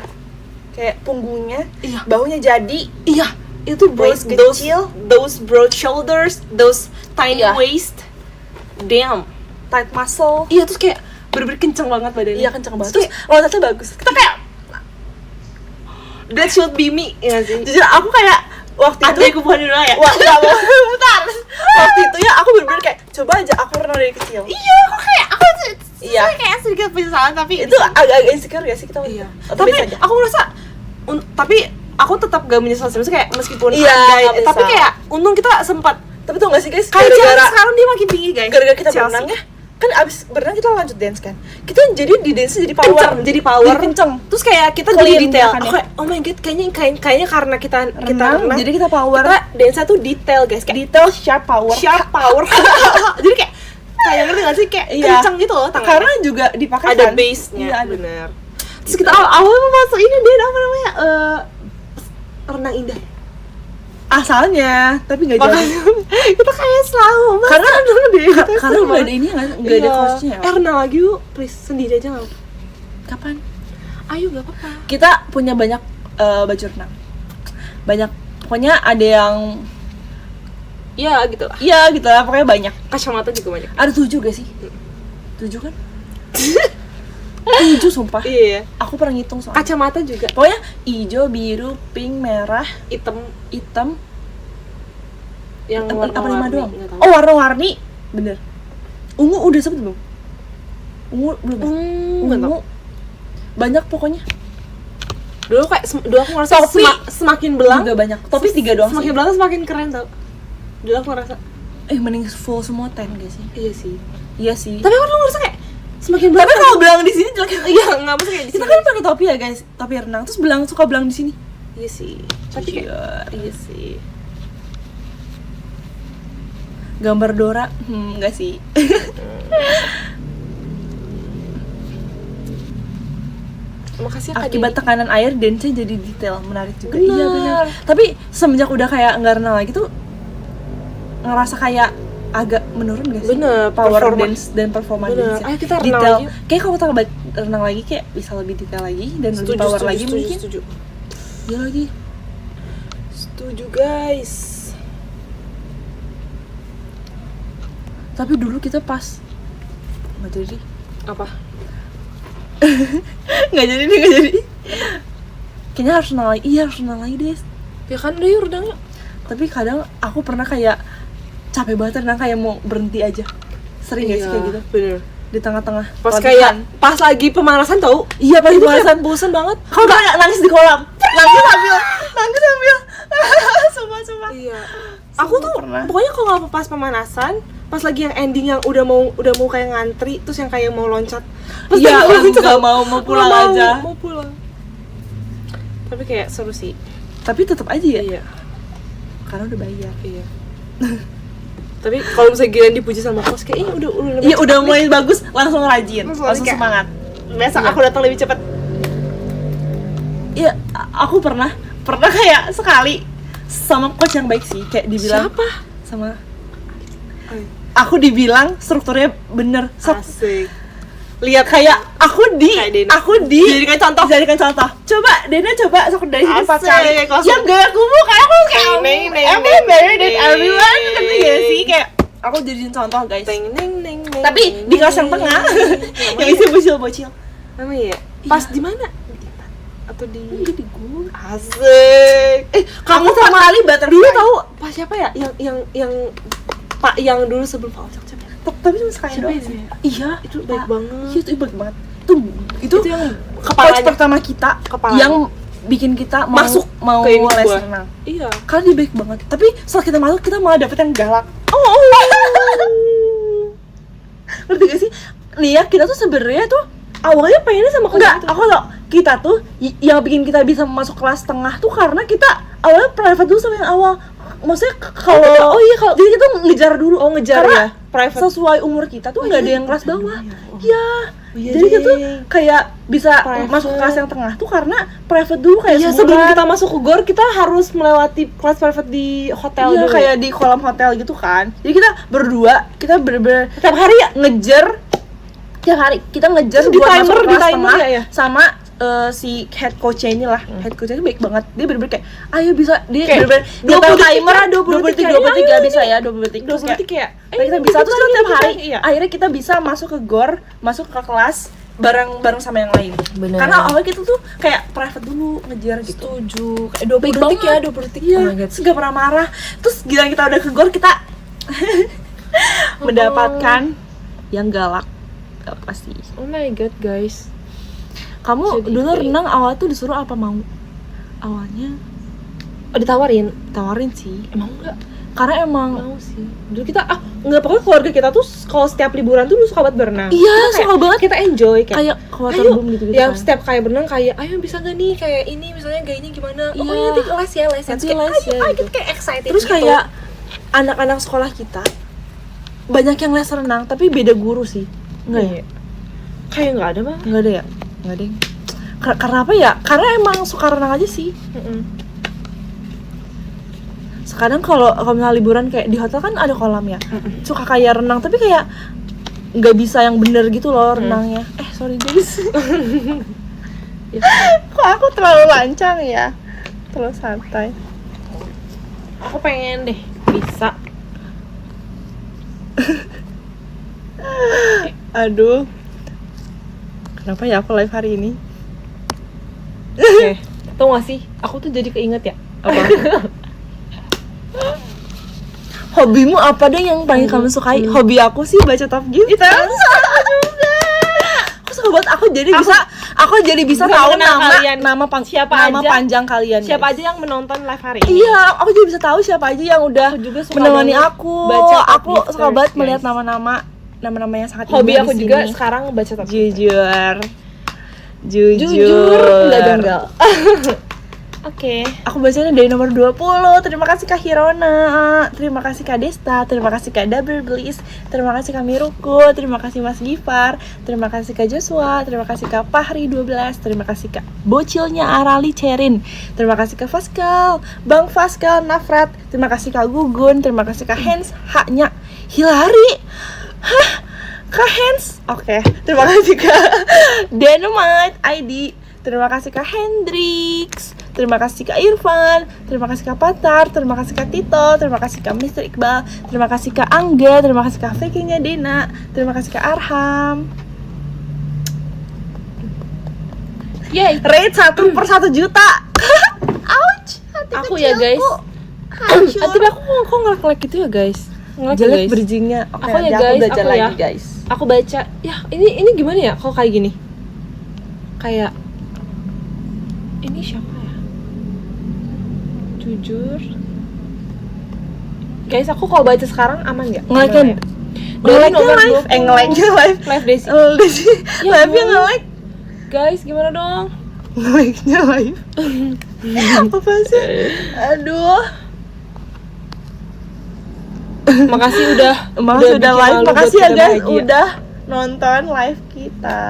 Kayak punggungnya, iya. bahunya jadi. Iya, itu Waist those kecil. those broad shoulders, those tiny Iya. waist. Damn. Tight muscle. Iya, terus kayak bener-bener kenceng banget badannya. Iya kenceng banget. Terus Terus loncatnya bagus. Kita kayak that should be me, ya sih. jujur aku kayak waktu itu Adekku bukan dulu ya. wah enggak mau bentar. Waktu itu ya aku bener-bener kayak coba aja aku renang dari kecil. Iya, aku kayak aku Iya. Saya kayak sedikit penyesalan tapi Itu agak-agak insecure ya sih kita. iya. Atau Tapi biasa aja? aku merasa tapi aku tetap gak menyesal sih, maksudnya kayak meskipun Iya, ada, nggak tapi bisa. kayak untung kita sempat Tapi tau gak sih guys, kayak Chelsea gara-gara sekarang dia makin tinggi guys. gara-gara kita Chelsea. berenang ya, kan abis berenang kita lanjut dance kan, kita jadi di dance jadi power, Kenceng, jadi power, jadi kenceng. Terus kayak kita Clean jadi detail. gerakannya. Aku kayak oh my god, kayaknya karena kita Renang, renang, jadi kita power. Kita dance tuh detail guys, kayak Detail, sharp, power. sharp power. Jadi kayak ngerti gak sih kayak Iya. kenceng gitu loh tangannya. Karena juga dipakai ada kan? base-nya. Iya, ada. Bener. Terus kita awal masuk ini dia apa namanya? Renang indah. Asalnya, tapi nggak jadi. Makanya kita kayak selalu Karena deh. karena nggak ada ini nggak ada coachnya. Renang lagi yuk, please sendiri aja nggak? Kapan? Ayo nggak apa-apa. Kita punya banyak baju renang. Banyak, pokoknya ada yang Iya gitu lah. iya gitu lah, pokoknya banyak. Kacamata juga banyak. Ada 7 gak sih? 7 kan? 7 sumpah. Iya. Aku pernah ngitung soalnya. Kacamata juga. Pokoknya hijau, biru, pink, merah, Hitam hitam, yang warna apa 5 doang? nggak tahu. Oh, warna-warni. Bener. Ungu udah sempet belum? Ungu belum. Nggak tahu. Ungu. Banyak pokoknya. Dulu aku ngerasa Topi semakin belang. Juga banyak. Topi 3 doang Semakin sih. belang semakin keren tau. Dulu aku ngerasa Mending full semua 10 gak sih? iya sih. Iya sih. Tapi aku dulu ngerasa kayak semakin belang. Tapi kalau belang di sini jelek. iya nggak maksudnya kayak di Kita sini. kan pakai topi ya guys, topi renang. Terus suka belang di sini. Iya sih. Tapi kayak iya sih. Gambar Dora, enggak sih. Makasih ya Kak Akibat Dini. tekanan air dance jadi detail, menarik juga. Benar. Iya benar. Tapi semenjak udah kayak nggak renang lagi tuh ngerasa kayak agak menurun gak sih? Bener, Power performa. dance dan performa Bener. dance. Ayo kita renang detail. lagi. Kayak kalau kita renang lagi kayak bisa lebih detail lagi dan lebih power lagi mungkin. Setuju. Iya lagi. Setuju guys. Tapi dulu kita pas nggak jadi. Apa? Nggak jadi. Kayaknya harus renang lagi. Iya harus renang lagi deh. Ya kan udah yuk renang yuk. Tapi kadang aku pernah kayak capek banget renang kayak mau berhenti aja. Sering gak sih kayak gitu? Bener. Di tengah-tengah Pas latihan. kayak pas lagi pemanasan tau. Iya pas Itu pemanasan kayak bosen banget. kau nggak nangis di kolam, nangis sambil sumpah. Iya. Aku tuh pernah. pokoknya kalau nggak pas pemanasan, pas lagi yang ending yang udah mau kayak ngantri, terus yang kayak mau loncat. Terus Iya, kayak loncat. nggak mau pulang Nggak aja. Mau pulang. Tapi kayak seru sih. Tapi tetap aja ya, Iya. karena udah bayar. Iya. Tapi kalau misalnya Gilan dipuji sama kos kayak udah Iya udah mulai bagus, langsung rajin, Langsung langsung kayak- semangat. besok Iya. aku datang lebih cepat. Iya, aku pernah kayak sekali sama coach yang baik sih, kayak dibilang Siapa? sama aku dibilang strukturnya bener. Asik. Lihat Kayak aku Kayak Dena. dijadikan contoh. Coba Dena coba sok dari sini 4 Asik, kali. langsung. Yang gak aku mau kayak aku kayak Neng, neng, I'm neng, better than neng, everyone. neng. Ngerti gak sih kayak aku jadiin contoh guys. Teng neng neng neng. Tapi di kelas yang tengah yang isi bocil-bocil. Namanya ya? Pas di mana? Atau di Jadi gue Asik. kamu sama kali butterfly. Dulu tahu Pak siapa ya? Yang Pak yang dulu sebelum Pak Ocak siapa ya? Tapi cuma sekali Siapa doang ya sih. namanya? Iya, Itu baik Pak. banget. Iya, itu baik banget. Itu yang coach kepalanya pertama kita Kepalanya. yang bikin kita mau Masuk mau ke ini les gua. renang. Iya. Karena dia baik banget. Tapi setelah kita masuk kita malah dapet yang galak. Ngerti gak sih? Nih ya, kita tuh sebenarnya tuh awalnya pengennya sama kelas Enggak, itu. Aku tau, kita tuh yang bikin kita bisa masuk kelas tengah tuh karena kita awalnya private dulu sama yang awal. Maksudnya kalau jadi kita ngejar dulu. Oh, ngejar karena ya? Private. sesuai umur kita tuh nggak ada yang kelas bawah. Oh. Iya. Iya, Jadi kita tuh deng. kayak bisa Private. masuk kelas yang tengah tuh karena private dulu kayak Iya, sebulan. sebelum kita masuk ke GOR kita harus melewati kelas private di hotel Iya, dulu. kayak di kolam hotel gitu kan. Jadi kita berdua, kita bener-bener tiap hari ya ngejar tiap hari kita ngejar Di buat timer, masuk di kelas timer tengah ya? sama si head coach-nya ini lah. Head coach-nya baik banget. Dia bener-bener kayak ayo bisa dia Kayak bener-bener 20 dia tahu detik timer lah, 20 detik 20 bisa ya 20 detik. Terus 20 detik kayak kita bisa terus kita tiap hari iya. akhirnya kita bisa masuk ke GOR, masuk ke kelas bareng sama yang lain. Bener. Karena awalnya kita tuh kayak private dulu ngejar gitu. Setuju. Kayak 20 Baik detik ya, banget. 20 detik. Iya, Oh my God. terus gak pernah marah. Terus gila kita udah ke GOR kita mendapatkan yang galak. gak pasti. Oh my god guys. Kamu Jadi dulu kayak- renang awal tuh disuruh apa mau? Awalnya Oh, ditawarin. tawarin sih. Emang enggak? Karena emang Mau sih. Dulu kita enggak, pokoknya keluarga kita tuh kalau setiap liburan tuh dulu suka banget berenang. iya Kita suka banget kita enjoy kayak ke ayo, waterboom gitu-gitu yang kan. setiap kayak berenang kayak ayo bisa nggak nih kayak ini misalnya gayanya gimana. Iya. Oh nanti les ya. Nanti Terus kayak, les ayo, ya, ayo, gitu. kita kayak excited Terus gitu. kayak anak-anak sekolah kita banyak yang les renang tapi beda guru sih. Enggak ya? Iya. Kayak nggak ada mah. Enggak ada ya? Enggak ada. Karena apa ya? Karena emang suka renang aja sih. Sekarang kalau misalnya liburan kayak di hotel kan ada kolam ya. Suka kayak renang tapi kayak nggak bisa yang bener gitu loh renangnya. Sorry guys. Kok aku terlalu lancang ya? Terlalu santai. Aku pengen deh bisa. Aduh. Kenapa ya aku live hari ini? Oke. Tau gak sih? Aku tuh jadi keinget ya. Apa? Hobimu apa deh yang paling kamu sukai? Hobi aku sih baca Top Gift. Aku suka banget. Aku jadi bisa Bisa tahu mengenal kalian. nama Siapa aja. panjang kalian. Siapa guys. aja yang menonton live hari ini? Iya, aku juga bisa tahu siapa aja yang udah Aku juga suka menemani banget aku. baca Top Aku Gifters, suka banget guys. melihat nama-nama yang sangat Hobi indah aku di juga sini. sekarang baca Top Gift. Jujur, Nggak janggal. Oke. Aku bacanya dari nomor 20. Terima kasih Kak Hirona. Terima kasih Kak Desta. Terima kasih Kak Double Bliss. Terima kasih Kak Miruku. Terima kasih Mas Gifar. Terima kasih Kak Joshua. Terima kasih Kak Fahri 12. Terima kasih Kak Bocilnya Arali Cerin. Terima kasih Kak Faskal, Bang Faskal Nafrat. Terima kasih Kak Gugun. Terima kasih Kak Hens. Haknya Hilari. Hah? Kak Hens. Oke. Terima kasih Kak Dynamite ID. Terima kasih Kak Hendrix. Terima kasih Kak Irfan. Terima kasih Kak Patar. Terima kasih Kak Tito. Terima kasih Kak Mr. Iqbal. Terima kasih Kak Angga. Terima kasih Kak Fakingnya Dena. Terima kasih Kak Arham. Yay. Rate 1/1 juta. Ouch. Hati Aku ya guys. Hancur. Tapi aku kok ngelek-ngelek gitu ya guys. Ngelek ya, Jelek guys. bridgingnya. Oke, Aku ya, nanti guys, baca aku lagi ya. guys. Aku baca. Ya, ini gimana ya kalau kayak gini? Kayak ini siapa ya? Jujur. Guys, aku kalau baca sekarang aman nggak? Ngeleknya Aman ya? Dari ngeleknya nomor live. 20. Ngeleknya live. Live Desi. Ya, Live-nya gimana? ngelek. Guys, gimana dong? Ngeleknya live. Apa sih? Aduh. Makasih udah Makasih udah bikin live, malu buat makasih ya kita guys bahagia. udah nonton live kita.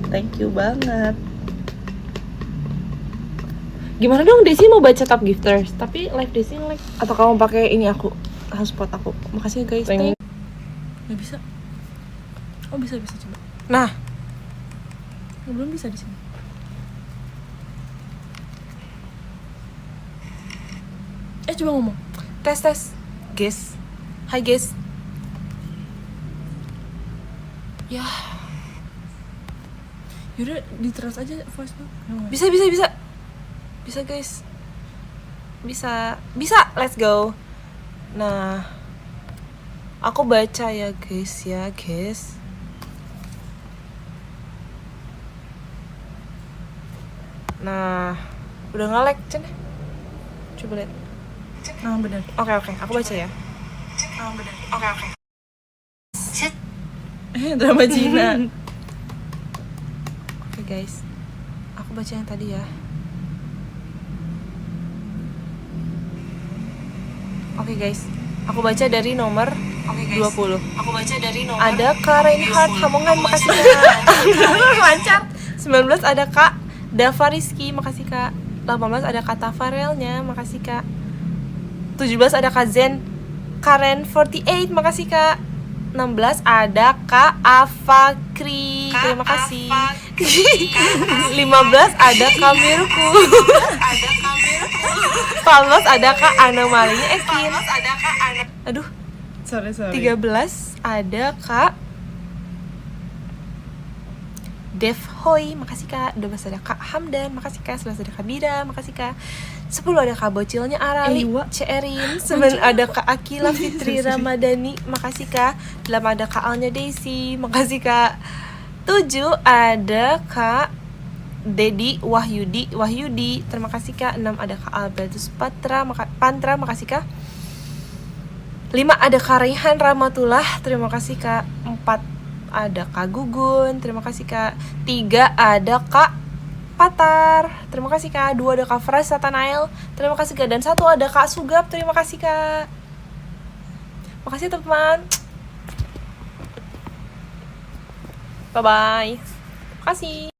Thank you banget. Gimana dong Desi mau baca Top Gifters, tapi live Desi nge-like. Atau kamu pakai ini aku, hotspot aku. Makasih ya guys. Thank- Nggak bisa. Oh bisa coba. Nah, Belum bisa di sini. Coba ngomong. tes. Guys. Hai guys. Ya, Yaudah di terus aja voice note. bisa. Bisa guys. Bisa. Let's go. Nah, aku baca ya guys. Nah, udah nge-lag Cen. Coba lihat. Nah benar. Oke, aku baca ya. Oke. Drama Cina. Oke guys, aku baca yang tadi ya. Oke guys, aku baca dari nomor 20. Aku baca dari nomor Ada Kak Reinhardt Hamongan, makasih Kak. Lancar. 19 ada Kak Dava Rizky, makasih Kak. 18 ada Kak Tafarelnya, makasih Kak. 17 ada Kak Zen Karen 48, makasih Kak. 16 ada Kak Afakri, terima kasih. 15 ada Kak Miruku. 14 ada Kak Anomalinya Ekin. Aduh, Sorry. 13 ada Kak Dev Hoi, makasih Kak. 12 ada Kak Hamdan, makasih Kak. 11 ada Kak Bida, makasih Kak. 10 ada Kak Bocilnya Arali, Cerin. 9 ada Kak Akila Fitri Ramadhani, makasih Kak. 8 ada Kak Alnya Daisy, makasih Kak. 7 ada Kak Dedi Wahyudi, terima kasih Kak. 6 ada Kak Albertus Pantra, makasih Kak. 5 ada Kak Rehan Ramatullah, terima kasih Kak. 4 ada Kak Gugun, terima kasih Kak. 3 ada Kak Patar, terima kasih Kak. 2 ada Kak Fras Satanael, terima kasih Kak. Dan 1 ada Kak Sugap, terima kasih Kak. Makasih teman. Bye bye. Makasih.